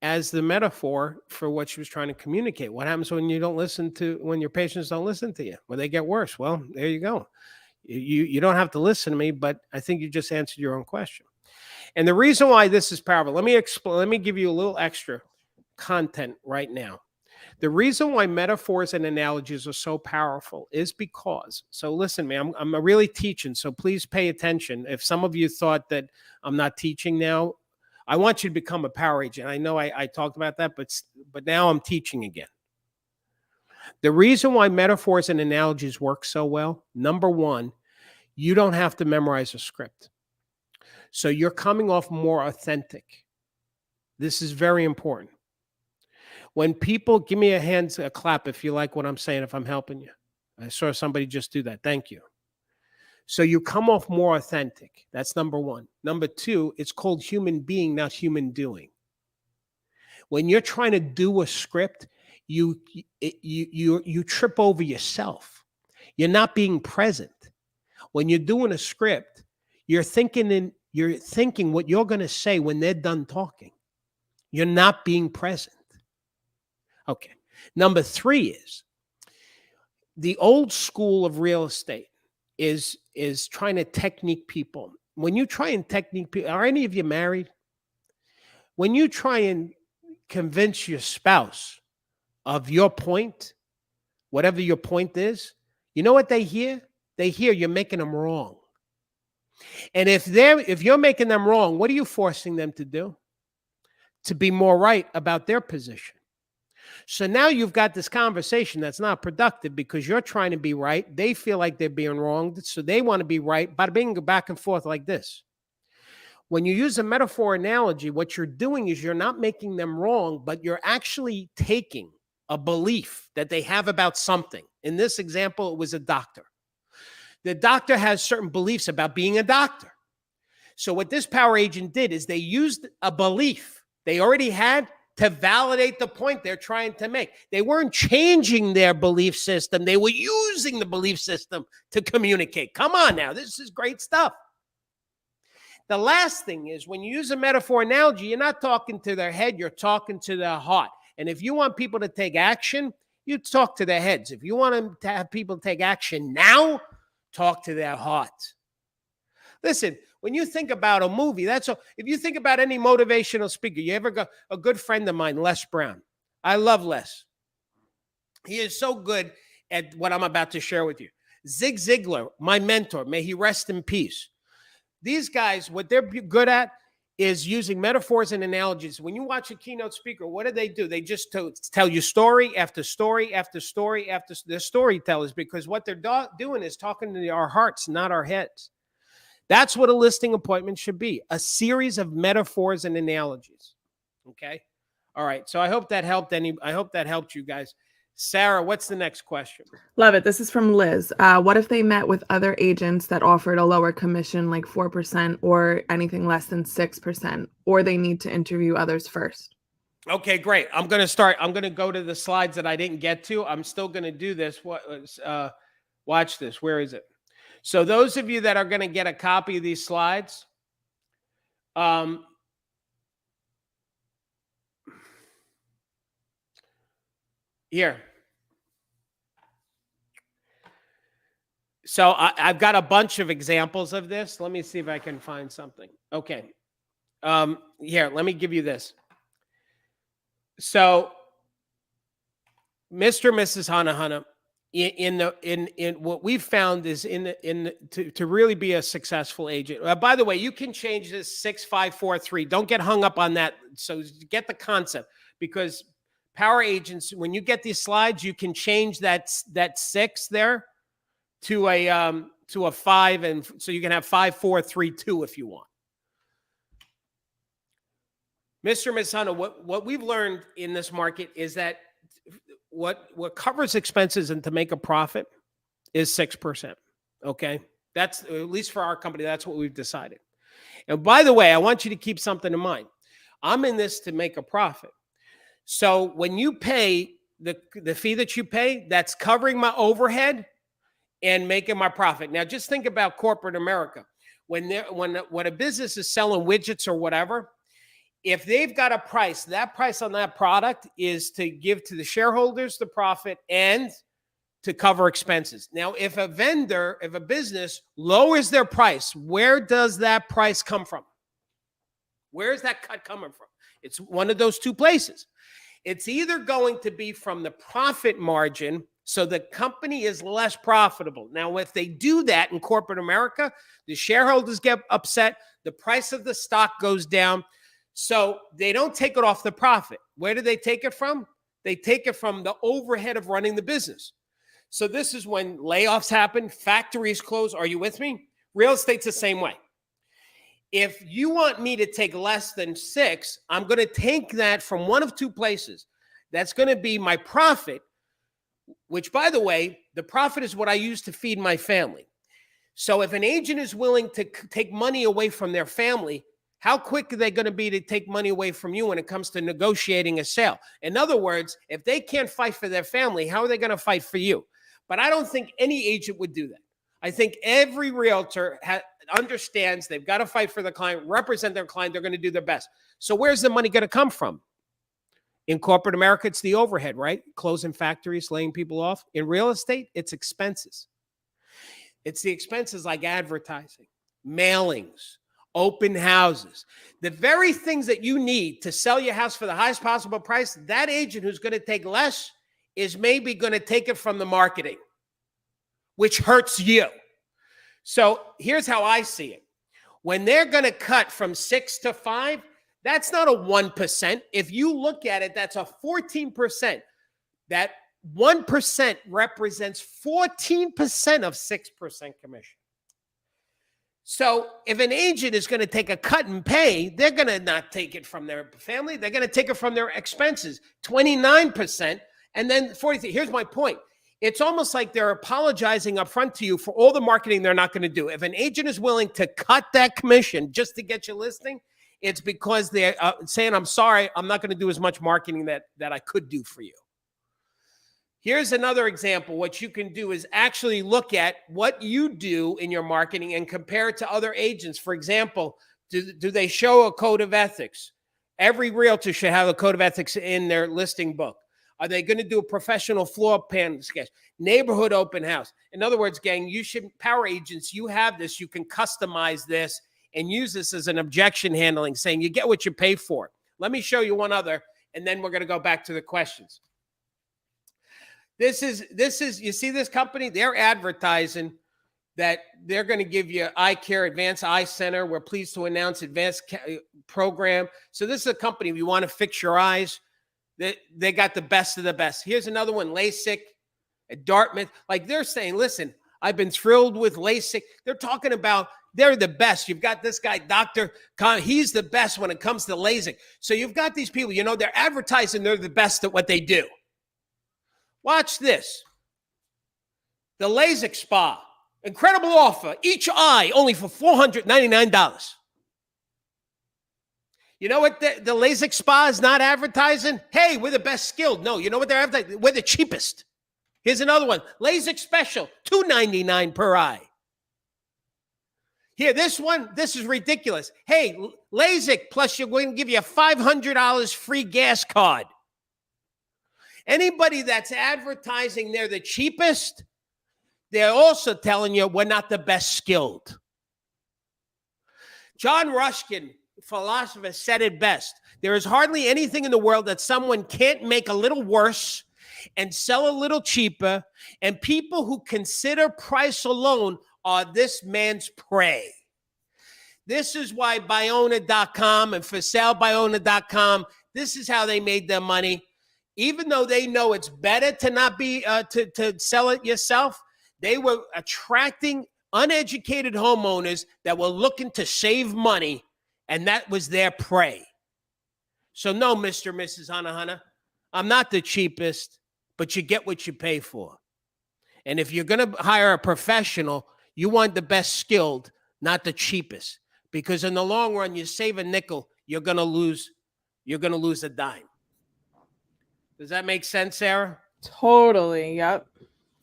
as the metaphor for what she was trying to communicate. What happens when when your patients don't listen to you? Well, they get worse. Well, there you go. You don't have to listen to me, but I think you just answered your own question. And the reason why this is powerful, let me give you a little extra content right now. The reason why metaphors and analogies are so powerful is because, so listen, man, I'm really teaching, so please pay attention. If some of you thought that I'm not teaching now, I want you to become a power agent. I know I talked about that, but now I'm teaching again. The reason why metaphors and analogies work so well, number one, you don't have to memorize a script. So you're coming off more authentic. This is very important. When people give me a clap if you like what I'm saying, if I'm helping you. I saw somebody just do that. Thank you. So you come off more authentic. That's number one. Number two, it's called human being, not human doing. When you're trying to do a script, you trip over yourself. You're not being present. When you're doing a script, you're thinking what you're going to say when they're done talking. You're not being present. Okay. Number three is the old school of real estate is trying to technique people. When you try and technique people, are any of you married? When you try and convince your spouse of your point, whatever your point is, you know what they hear? They hear you're making them wrong. And if you're making them wrong, what are you forcing them to do? To be more right about their position. So now you've got this conversation that's not productive because you're trying to be right. They feel like they're being wronged, so they want to be right. Bada bing, go back and forth like this. When you use a metaphor analogy, what you're doing is you're not making them wrong, but you're actually taking a belief that they have about something. In this example, it was a doctor. The doctor has certain beliefs about being a doctor. So what this power agent did is they used a belief they already had to validate the point they're trying to make. They weren't changing their belief system. They were using the belief system to communicate. Come on now, this is great stuff. The last thing is when you use a metaphor analogy, you're not talking to their head, you're talking to their heart. And if you want people to take action, you talk to their heads. If you want them to have people take action now, talk to their heart. Listen, when you think about a movie, if you think about any motivational speaker, you ever go, a good friend of mine, Les Brown. I love Les. He is so good at what I'm about to share with you. Zig Ziglar, my mentor, may he rest in peace. These guys, what they're good at is using metaphors and analogies. When you watch a keynote speaker, what do? They just tell you story after story after story after the storytellers, because what they're doing is talking to our hearts, not our heads. That's what a listing appointment should be, a series of metaphors and analogies. Okay? All right. So I hope that helped I hope that helped you guys. Sarah, what's the next question? Love it. This is from Liz. What if they met with other agents that offered a lower commission, like 4% or anything less than 6%, or they need to interview others first? Okay, great. I'm going to go to the slides that I didn't get to. I'm still going to do this. Watch this. Where is it? So those of you that are going to get a copy of these slides, here. So I've got a bunch of examples of this. Let me see if I can find something. Okay. Here, let me give you this. So Mr. and Mrs. Hanahana, in what we've found is to really be a successful agent. By the way, you can change this 6543. Don't get hung up on that. So get the concept, because power agents, when you get these slides, you can change that 6 there to a 5, and so you can have 5432 if you want. Mr. and Ms. Hanna, what we've learned in this market is that what covers expenses and to make a profit is 6%. Okay. That's, at least for our company, that's what we've decided. And by the way, I want you to keep something in mind. I'm in this to make a profit. So when you pay the fee that you pay, that's covering my overhead and making my profit. Now, just think about corporate America. When a business is selling widgets or whatever, if they've got a price, that price on that product is to give to the shareholders the profit and to cover expenses. Now, if a business lowers their price, where does that price come from? Where is that cut coming from? It's one of those two places. It's either going to be from the profit margin, so the company is less profitable. Now, if they do that in corporate America, the shareholders get upset, the price of the stock goes down, so they don't take it off the profit. Where do they take it from? They take it from the overhead of running the business. So this is when layoffs happen, factories close. Are you with me? Real estate's the same way. If you want me to take less than 6, I'm going to take that from one of two places. That's going to be my profit, which, by the way, the profit is what I use to feed my family. So if an agent is willing to take money away from their family, how quick are they going to be to take money away from you when it comes to negotiating a sale? In other words, if they can't fight for their family, how are they going to fight for you? But I don't think any agent would do that. I think every realtor understands they've got to fight for the client, represent their client. They're going to do their best. So where's the money going to come from? In corporate America, it's the overhead, right? Closing factories, laying people off. In real estate, it's expenses. It's the expenses like advertising, mailings, open houses. The very things that you need to sell your house for the highest possible price, that agent who's going to take less is maybe going to take it from the marketing, which hurts you. So here's how I see it. When they're going to cut from 6 to 5, that's not a 1%. If you look at it, that's a 14%. That 1% represents 14% of 6% commission. So if an agent is going to take a cut in pay, they're going to not take it from their family. They're going to take it from their expenses, 29%. And then 43. Here's my point. It's almost like they're apologizing up front to you for all the marketing they're not going to do. If an agent is willing to cut that commission just to get you listing, it's because they're saying, I'm sorry, I'm not going to do as much marketing that I could do for you. Here's another example. What you can do is actually look at what you do in your marketing and compare it to other agents. For example, do they show a code of ethics? Every realtor should have a code of ethics in their listing book. Are they going to do a professional floor plan sketch? Neighborhood open house. In other words, gang, you should, power agents, you have this. You can customize this and use this as an objection handling, saying you get what you pay for. Let me show you one other, and then we're going to go back to the questions. This is, you see this company? They're advertising that they're going to give you eye care, advanced eye center. We're pleased to announce advanced program. So this is a company, if you want to fix your eyes, they got the best of the best. Here's another one, LASIK at Dartmouth. Like they're saying, listen, I've been thrilled with LASIK. They're talking about they're the best. You've got this guy, Dr. Khan. He's the best when it comes to LASIK. So you've got these people, you know, they're advertising they're the best at what they do. Watch this. The LASIK spa. Incredible offer. Each eye only for $499. You know what the LASIK spa is not advertising? Hey, we're the best skilled. No, you know what they're advertising? We're the cheapest. Here's another one. LASIK special, $299 per eye. Here, this one, this is ridiculous. Hey, LASIK plus you're going to give you a $500 free gas card. Anybody that's advertising they're the cheapest, they're also telling you we're not the best skilled. John Ruskin, philosopher, said it best. There is hardly anything in the world that someone can't make a little worse and sell a little cheaper, and people who consider price alone are this man's prey. This is why Biona.com and ForSaleBiona.com, this is how they made their money. Even though they know it's better to not be to sell it yourself, they were attracting uneducated homeowners that were looking to save money, and that was their prey. So no, Mr. and Mrs. Hanahana, I'm not the cheapest, but you get what you pay for. And if you're going to hire a professional, You want the best skilled, not the cheapest. Because in the long run, you save a nickel, you're gonna lose a dime. Does that make sense, Sarah? Totally. Yep.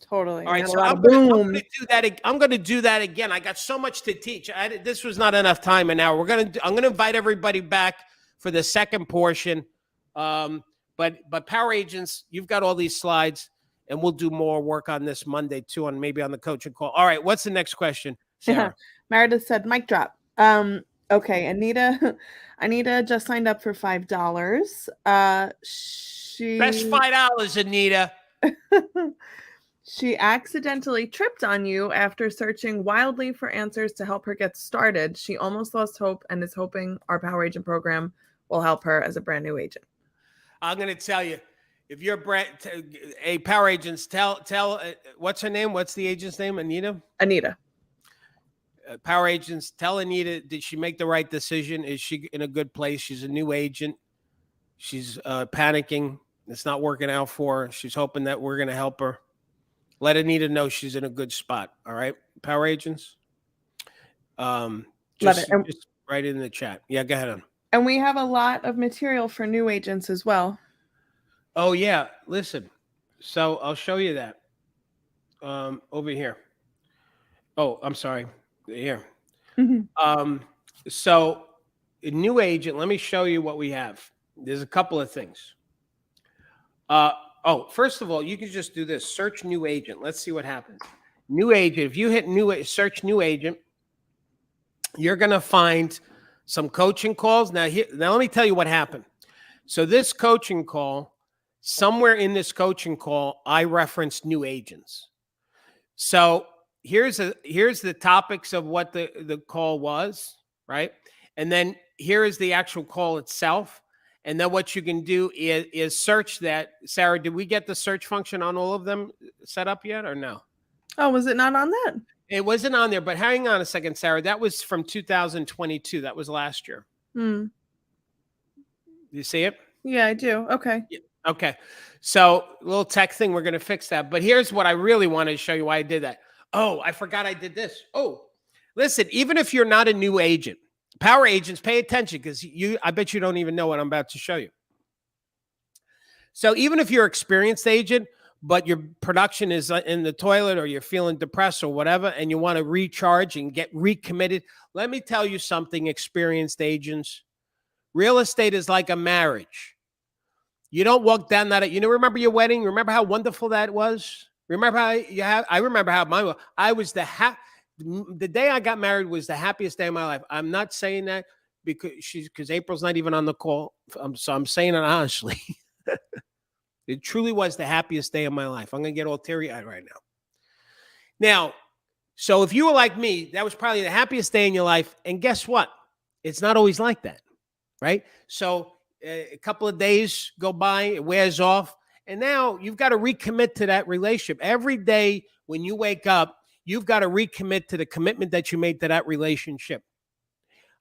Totally. All I right, got a so lot I'm of gonna boom. do that. I'm gonna do that again. I got so much to teach. This was not enough time an hour. I'm gonna invite everybody back for the second portion. But Power Agents, you've got all these slides, and we'll do more work on this Monday too, on maybe on the coaching call. All right, what's the next question, Sarah? Meredith said, mic drop. Okay, Anita just signed up for $5. That's $5, Anita. She accidentally tripped on you after searching wildly for answers to help her get started. She almost lost hope and is hoping our Power Agent program will help her as a brand new agent. I'm going to tell you, if you're a Power Agents, tell what's her name? What's the agent's name? Anita. Power Agents, tell Anita, did she make the right decision? Is she in a good place? She's a new agent. She's panicking. It's not working out for her. She's hoping that we're going to help her. Let Anita know she's in a good spot. All right, Power Agents. Just write it in the chat. Yeah, go ahead. And we have a lot of material for new agents as well. Oh yeah, listen. So I'll show you that over here. Oh, I'm sorry. Here. So a new agent. Let me show you what we have. There's a couple of things. First of all, you can just do this. Search new agent. Let's see what happens. New agent. If you hit search new agent, you're going to find some coaching calls. Now let me tell you what happened. So this coaching call, somewhere in this coaching call, I referenced new agents. So here's the topics of what the call was, right? And then here is the actual call itself. And then what you can do is search that. Sarah, did we get the search function on all of them set up yet or no? Oh, was it not on that? It wasn't on there, but hang on a second, Sarah. That was from 2022. That was last year. You see it? Yeah, I do. Okay. Yeah. Okay. So a little tech thing, we're going to fix that. But here's what I really wanted to show you why I did that. Oh, I forgot I did this. Oh, listen, even if you're not a new agent, Power Agents, pay attention because I bet you don't even know what I'm about to show you. So even if you're an experienced agent, but your production is in the toilet or you're feeling depressed or whatever, and you want to recharge and get recommitted, let me tell you something, experienced agents. Real estate is like a marriage. You don't walk down that. Remember your wedding? Remember how wonderful that was? Remember how I remember how mine was. I was the day I got married was the happiest day of my life. I'm not saying that because April's not even on the call. So I'm saying it honestly. It truly was the happiest day of my life. I'm going to get all teary-eyed right now. Now, so if you were like me, that was probably the happiest day in your life. And guess what? It's not always like that, right? So a couple of days go by, it wears off. And now you've got to recommit to that relationship. Every day when you wake up, you've got to recommit to the commitment that you made to that relationship.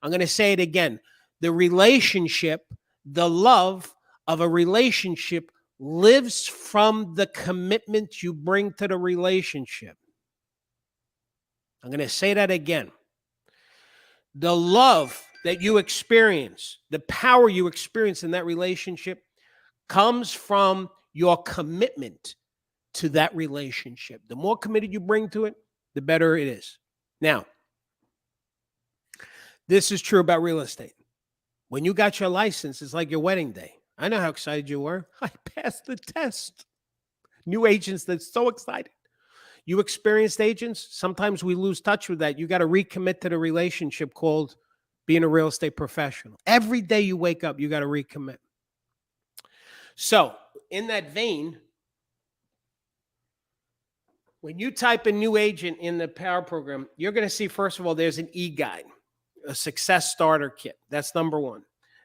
I'm going to say it again. The relationship, the love of a relationship lives from the commitment you bring to the relationship. I'm going to say that again. The love that you experience, the power you experience in that relationship comes from your commitment to that relationship. The more committed you bring to it, the better it is. Now, this is true about real estate. When you got your license, it's like your wedding day. I know how excited you were. I passed the test. New agents, that's so excited. You experienced agents, sometimes we lose touch with that. You got to recommit to the relationship called being a real estate professional. Every day you wake up, you got to recommit. So in that vein, when you type in new agent in the Power program, you're going to see, first of all, there's an e-guide, a success starter kit. That's number one.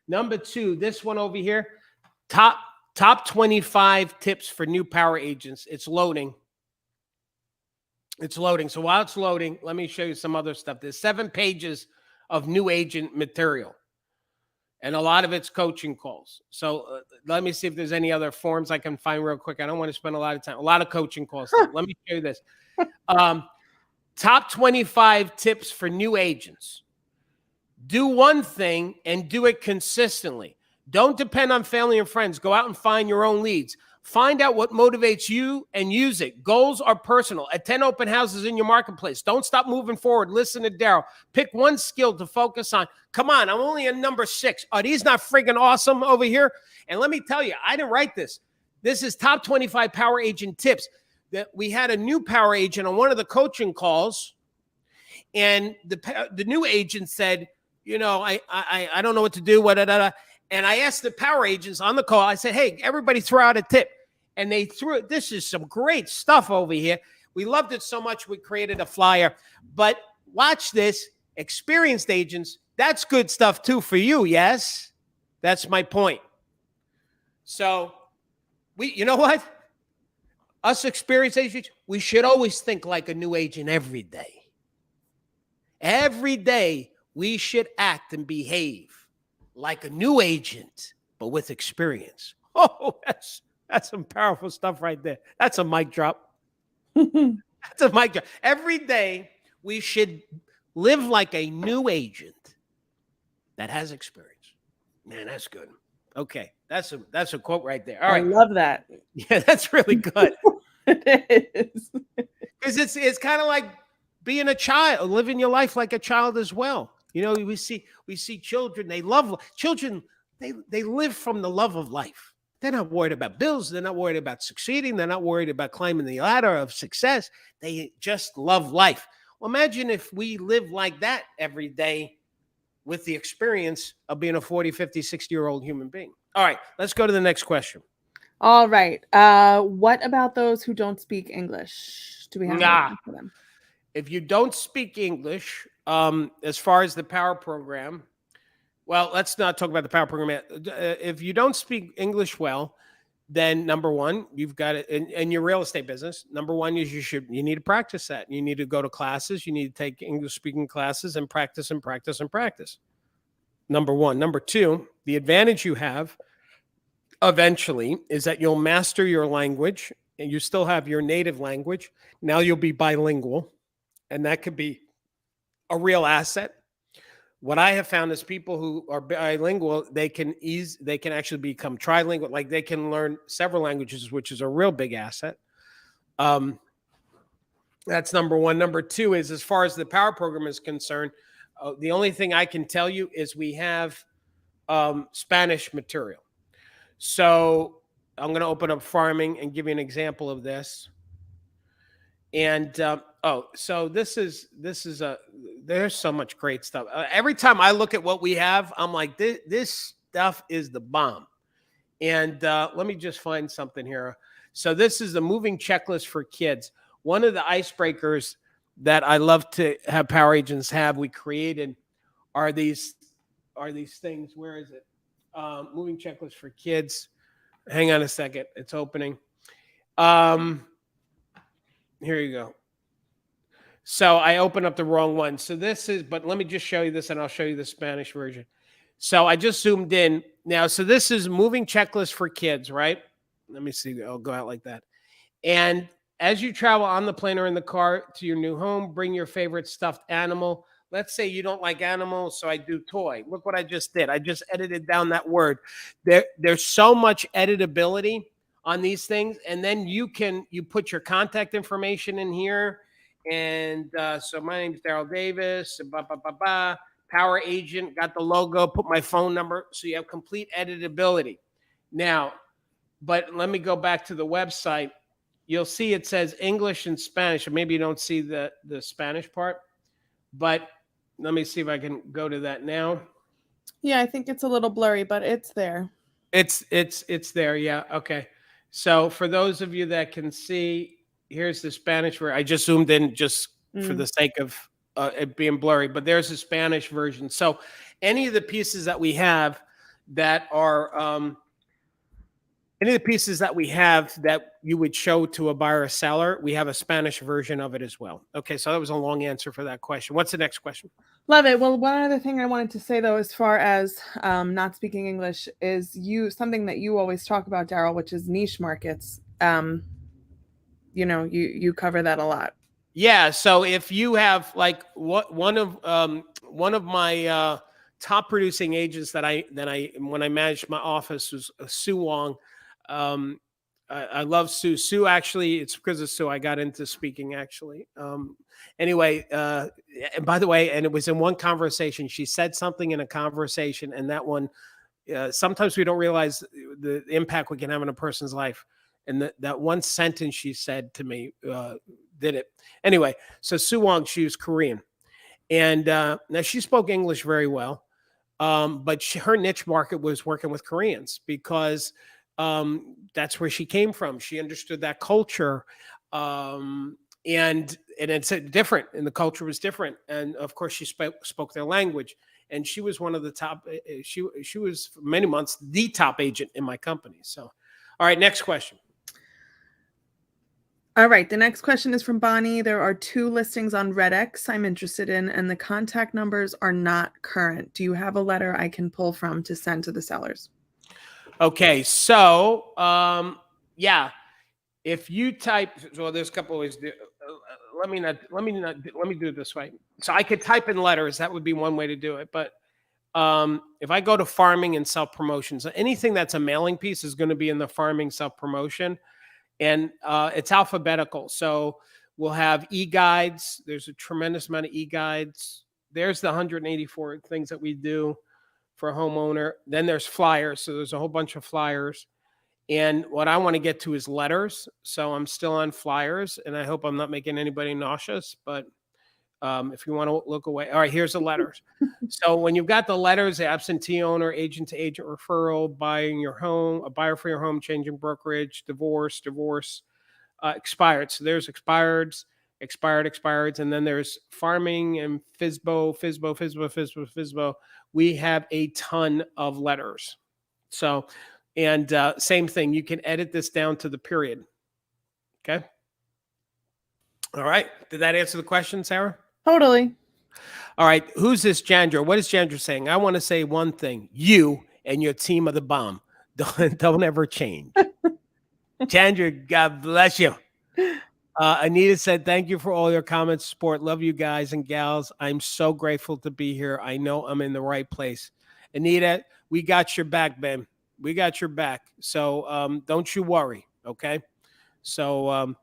Number two, this one over here, top 25 tips for new Power agents. It's loading. It's loading. So while it's loading, let me show you some other stuff. There's 7 pages of new agent material. And a lot of it's coaching calls. So let me see if there's any other forms I can find real quick. I don't want to spend a lot of time. A lot of coaching calls. Let me show you this. Top 25 tips for new agents. Do one thing and do it consistently. Don't depend on family and friends. Go out and find your own leads. Find out what motivates you and use it. Goals are personal. Attend open houses in your marketplace. Don't stop moving forward. Listen to Daryl. Pick one skill to focus on. Come on, I'm only a number 6. Are these not friggin' awesome over here? And let me tell you, I didn't write this. This is top 25 power agent tips. That we had a new power agent on one of the coaching calls, and the new agent said, I don't know what to do. And I asked the power agents on the call, I said, hey, everybody throw out a tip. And they threw it. This is some great stuff over here. We loved it so much, we created a flyer. But watch this. Experienced agents, that's good stuff too for you, yes? That's my point. So, you know what? Us experienced agents, we should always think like a new agent every day. Every day, we should act and behave like a new agent, but with experience. Oh, that's some powerful stuff right there. That's a mic drop. That's a mic drop. Every day, we should live like a new agent that has experience. Man, that's good. Okay, that's a quote right there. All right. I love that. Yeah, that's really good. It is. Because it's kind of like being a child, living your life like a child as well. We see children, they love children, they live from the love of life. They're not worried about bills, they're not worried about succeeding, they're not worried about climbing the ladder of success. They just love life. Well, imagine if we live like that every day with the experience of being a 40, 50, 60-year-old human being. All right, let's go to the next question. All right. What about those who don't speak English? Do we have anything for them? If you don't speak English, as far as the power program, well, let's not talk about the power program yet. If you don't speak English well, then number one, you've got it in your real estate business. Number one is you need to practice that. You need to go to classes. You need to take English speaking classes and practice and practice and practice. Number one. Number two, the advantage you have eventually is that you'll master your language and you still have your native language. Now you'll be bilingual, and that could be a real asset. What I have found is people who are bilingual, they can actually become trilingual. Like they can learn several languages, which is a real big asset. That's number one. Number two is, as far as the power program is concerned, the only thing I can tell you is we have Spanish material. So I'm going to open up farming and give you an example of this. And so there's so much great stuff. Every time I look at what we have, I'm like, this stuff is the bomb. And let me just find something here. So this is the moving checklist for kids. One of the icebreakers that I love to have power agents have, we created, are these things. Where is it? Moving checklist for kids. Hang on a second. It's opening. Here you go. So I opened up the wrong one. So but let me just show you this and I'll show you the Spanish version. So I just zoomed in. Now, so this is moving checklist for kids, right? Let me see. I'll go out like that. And as you travel on the plane or in the car to your new home, bring your favorite stuffed animal. Let's say you don't like animals, so I do toy. Look what I just did. I just edited down that word. There's so much editability on these things. And then you put your contact information in here. And so my name is Daryl Davis, power agent, got the logo, put my phone number. So you have complete editability. Now, but let me go back to the website. You'll see it says English and Spanish. Or maybe you don't see the Spanish part, but let me see if I can go to that now. Yeah, I think it's a little blurry, but it's there. It's there. Yeah. Okay. So for those of you that can see, here's the Spanish version. I just zoomed in just for the sake of it being blurry, but there's the Spanish version. So any of the pieces that we have that are any of the pieces that we have that you would show to a buyer or seller, we have a Spanish version of it as well. Okay, so that was a long answer for that question. What's the next question? Love it. Well, one other thing I wanted to say, though, as far as not speaking English, is something that you always talk about, Daryl, which is niche markets. You cover that a lot. Yeah, so if you have like one of my top producing agents that I when I managed my office was Sue Wong. Um, I love Sue. Sue actually, it's because of Sue I got into speaking actually. Anyway, and by the way, and it was in one conversation. She said something in a conversation, and that one sometimes we don't realize the impact we can have on a person's life. And that one sentence she said to me did it. Anyway, so Sue Wong, she was Korean. And now she spoke English very well. But her niche market was working with Koreans because that's where she came from. She understood that culture. And it's different, and the culture was different. And of course, she spoke their language. And she was one of the top. She was for many months the top agent in my company. So, all right, next question. All right, the next question is from Bonnie. There are 2 listings on Redx I'm interested in, and the contact numbers are not current. Do you have a letter I can pull from to send to the sellers? Okay, so yeah, if you type, well, there's a couple ways. Let me do it this way. So I could type in letters. That would be one way to do it. But if I go to farming and self promotion, so anything that's a mailing piece is going to be in the farming self promotion, and it's alphabetical. So we'll have e-guides. There's a tremendous amount of e-guides. There's the 184 things that we do for a homeowner. Then there's flyers. So there's a whole bunch of flyers. And what I want to get to is letters. So I'm still on flyers, and I hope I'm not making anybody nauseous. But if you want to look away, all right, here's the letters. So when you've got the letters, the absentee owner, agent to agent referral, buying your home, a buyer for your home, changing brokerage, divorce, expired. So there's expireds, expireds, and then there's farming and FISBO. We have a ton of letters. So, and same thing, you can edit this down to the period. Okay. All right. Did that answer the question, Sarah? Totally. All right. Who's this Jandra? What is Jandra saying? I want to say one thing. You and your team of the bomb. Don't ever change. Jandra, God bless you. Anita said, thank you for all your comments, support. Love you guys and gals. I'm so grateful to be here. I know I'm in the right place. Anita, we got your back, man. We got your back. So don't you worry. Okay. So,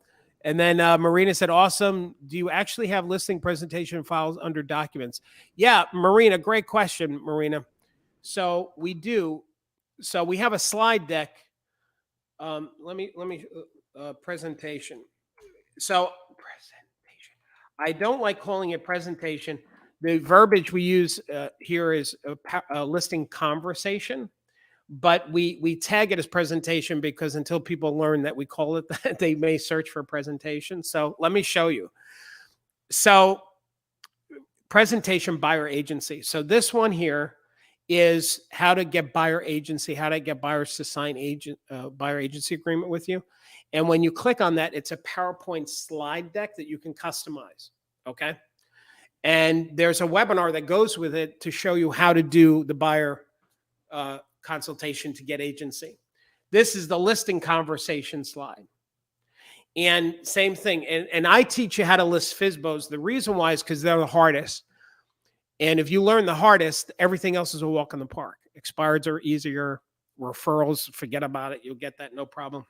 and then Marina said, awesome. Do you actually have listing presentation files under documents? Yeah, Marina, great question, Marina. So we do. So we have a slide deck. Let me presentation. So presentation. I don't like calling it presentation. The verbiage we use here is a listing conversation, but we tag it as presentation because until people learn that we call it that, they may search for presentation. So let me show you. So presentation buyer agency. So this one here is how to get buyer agency, how to get buyers to sign buyer agency agreement with you. And when you click on that, it's a PowerPoint slide deck that you can customize. Okay. And there's a webinar that goes with it to show you how to do the buyer consultation to get agency. This is the listing conversation slide. And same thing. And I teach you how to list FISBOs. The reason why is because they're the hardest. And if you learn the hardest, everything else is a walk in the park. Expireds are easier. Referrals, forget about it. You'll get that, no problem.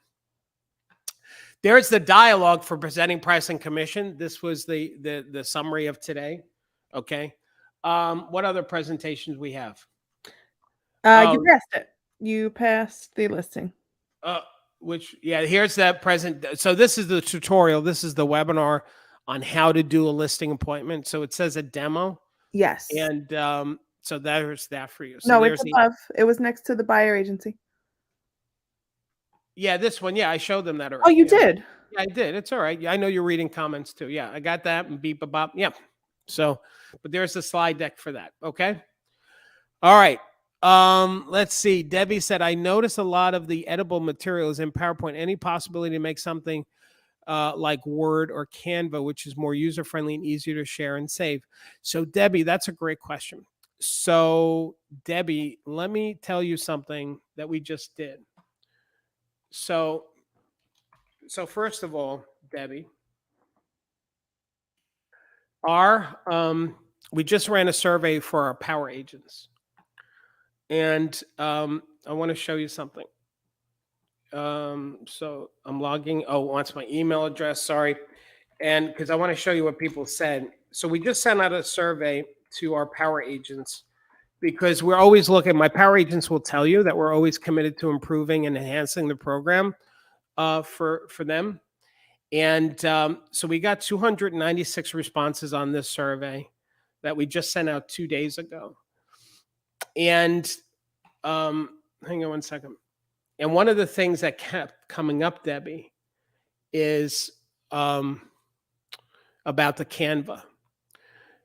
There's the dialogue for presenting price and commission. This was the summary of today. Okay. What other presentations we have? You passed it. You passed the listing. Here's that present. So this is the tutorial. This is the webinar on how to do a listing appointment. So it says a demo. Yes. And so there's that for you. So no, it's above. It was next to the buyer agency. Yeah, this one. Yeah, I showed them that already. Oh, you did? Yeah, I did. It's all right. Yeah, I know you're reading comments too. Yeah, I got that and beep bop. Yeah. So, but there's the slide deck for that. Okay. All right. Let's see. Debbie said, I noticed a lot of the edible materials in PowerPoint. Any possibility to make something like Word or Canva, which is more user-friendly and easier to share and save? So, Debbie, that's a great question. So, Debbie, let me tell you something that we just did. So first of all, Debbie, We just ran a survey for our power agents, and I want to show you something. So I'm logging. Oh, it wants my email address. Sorry, and because I want to show you what people said. So we just sent out a survey to our power agents because we're always looking. My power agents will tell you that we're always committed to improving and enhancing the program for them. And so we got 296 responses on this survey that we just sent out 2 days ago. And hang on one second. And one of the things that kept coming up, Debbie, is about the Canva.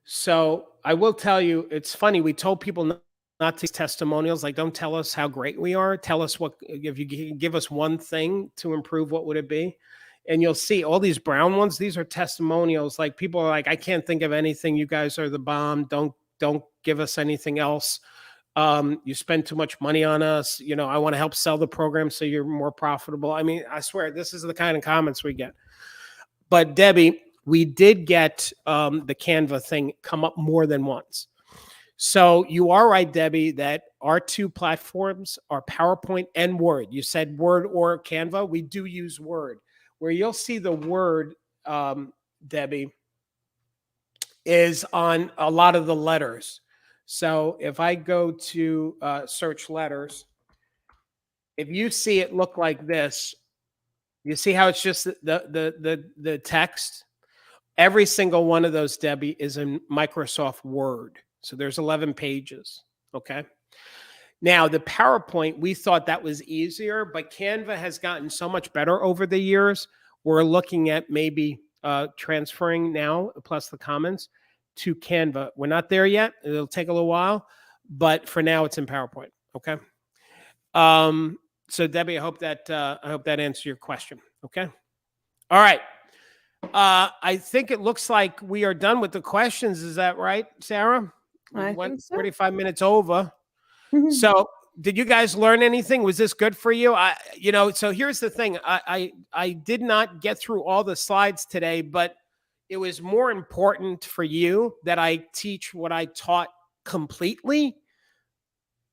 So I will tell you, it's funny. We told people not to testimonials. Like, don't tell us how great we are. Tell us what, if you give us one thing to improve, what would it be? And you'll see all these brown ones. These are testimonials. Like, people are like, I can't think of anything. You guys are the bomb. Don't give us anything else. You spend too much money on us. You know, I want to help sell the program so you're more profitable. I mean, I swear, this is the kind of comments we get. But Debbie, we did get the Canva thing come up more than once. So you are right, Debbie, that our two platforms are PowerPoint and Word. You said Word or Canva. We do use Word. Where you'll see the Word, Debbie, is on a lot of the letters. So if I go to search letters, if you see it look like this, you see how it's just the text. Every single one of those, Debbie, is in Microsoft Word. So there's 11 pages. Okay. Now the PowerPoint, we thought that was easier, but Canva has gotten so much better over the years. We're looking at maybe transferring now, plus the comments, to Canva. We're not there yet. It'll take a little while, but for now it's in PowerPoint. Okay. So Debbie, I hope that answers your question. Okay. All right. I think it looks like we are done with the questions. Is that right, Sarah? I think so. 45 minutes over. So did you guys learn anything? Was this good for you? So here's the thing. I did not get through all the slides today, but it was more important for you that I teach what I taught completely.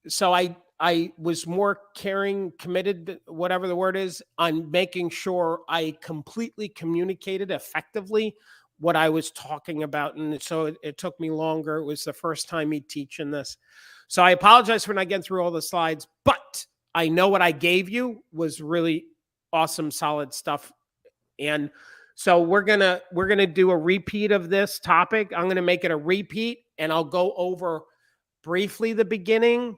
So I was more caring, committed, whatever the word is, on making sure I completely communicated effectively what I was talking about. And so it took me longer. It was the first time me teaching this. So I apologize for not getting through all the slides, but I know what I gave you was really awesome, solid stuff. And so we're gonna do a repeat of this topic. I'm gonna make it a repeat, and I'll go over briefly the beginning,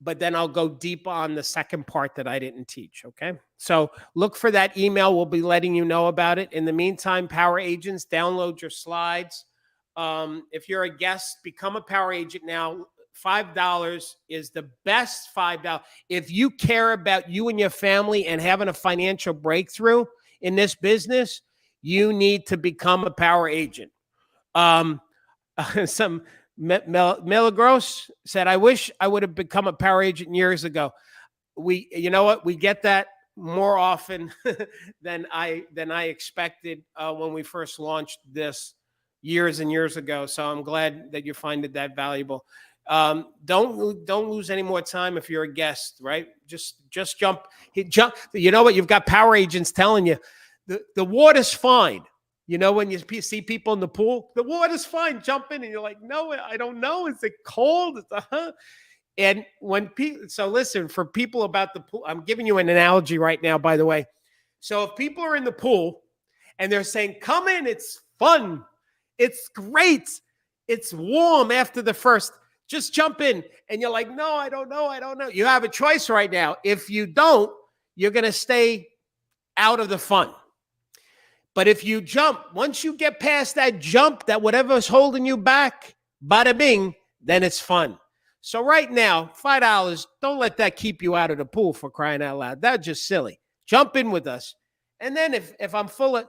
but then I'll go deep on the second part that I didn't teach. Okay. So look for that email. We'll be letting you know about it. In the meantime, power agents, download your slides. If you're a guest, become a power agent now. $5 is the best $5. If you care about you and your family and having a financial breakthrough in this business, you need to become a power agent. Some Milagros said, I wish I would have become a power agent years ago. You know what? We get that more often than I expected when we first launched this years and years ago. So I'm glad that you find it that valuable. Don't lose any more time if you're a guest, right? Just jump. You know what? You've got power agents telling you the water's fine. You know, when you see people in the pool, the water's fine, jump in, and you're like, no, I don't know. Is it cold? And when people, so listen, for people about the pool, I'm giving you an analogy right now, by the way. So if people are in the pool and they're saying, come in, it's fun, it's great, it's warm after the first, just jump in. And you're like, no, I don't know. You have a choice right now. If you don't, you're going to stay out of the fun. But if you jump, once you get past that jump, that whatever's holding you back, bada bing, then it's fun. So right now, $5, don't let that keep you out of the pool, for crying out loud. That's just silly. Jump in with us. And then if I'm full of,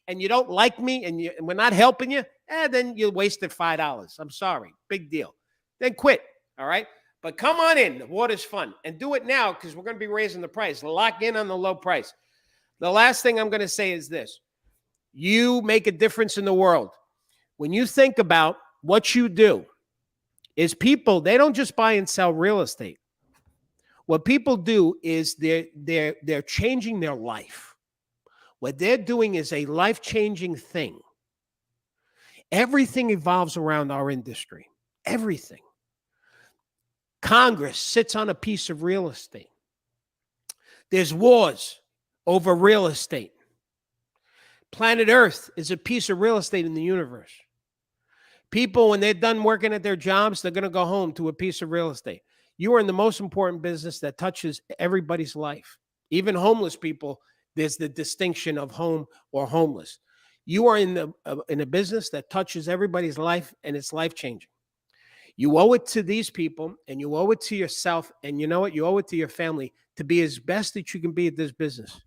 and you don't like me and we're not helping you, then you wasted $5. I'm sorry. Big deal. Then quit. All right. But come on in. The water's fun. And do it now, because we're going to be raising the price. Lock in on the low price. The last thing I'm going to say is this. You make a difference in the world. when you think about what you do, is people, they don't just buy and sell real estate. What people do is they're changing their life. What they're doing is a life-changing thing. Everything evolves around our industry. Everything. Congress sits on a piece of real estate. There's wars over real estate. Planet Earth is a piece of real estate in the universe. People, when they're done working at their jobs, they're going to go home to a piece of real estate. You are in the most important business that touches everybody's life. Even homeless people, there's the distinction of home or homeless. You are in a business that touches everybody's life, and it's life-changing. You owe it to these people, and you owe it to yourself, and you know what? You owe it to your family to be as best that you can be at this business.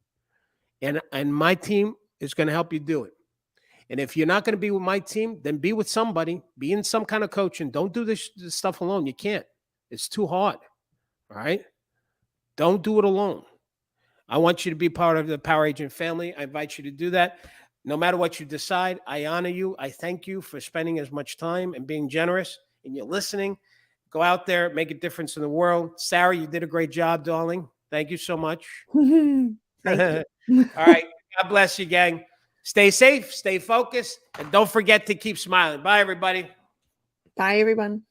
And my team is going to help you do it. And if you're not going to be with my team, then be with somebody. Be in some kind of coaching. Don't do this stuff alone. You can't. It's too hard. All right? Don't do it alone. I want you to be part of the Power Agent family. I invite you to do that. No matter what you decide, I honor you. I thank you for spending as much time and being generous, and you're listening. Go out there, make a difference in the world. Sarah, you did a great job, darling. Thank you so much. Thank you. All right. God bless you, gang. Stay safe, stay focused, and don't forget to keep smiling. Bye, everybody. Bye, everyone.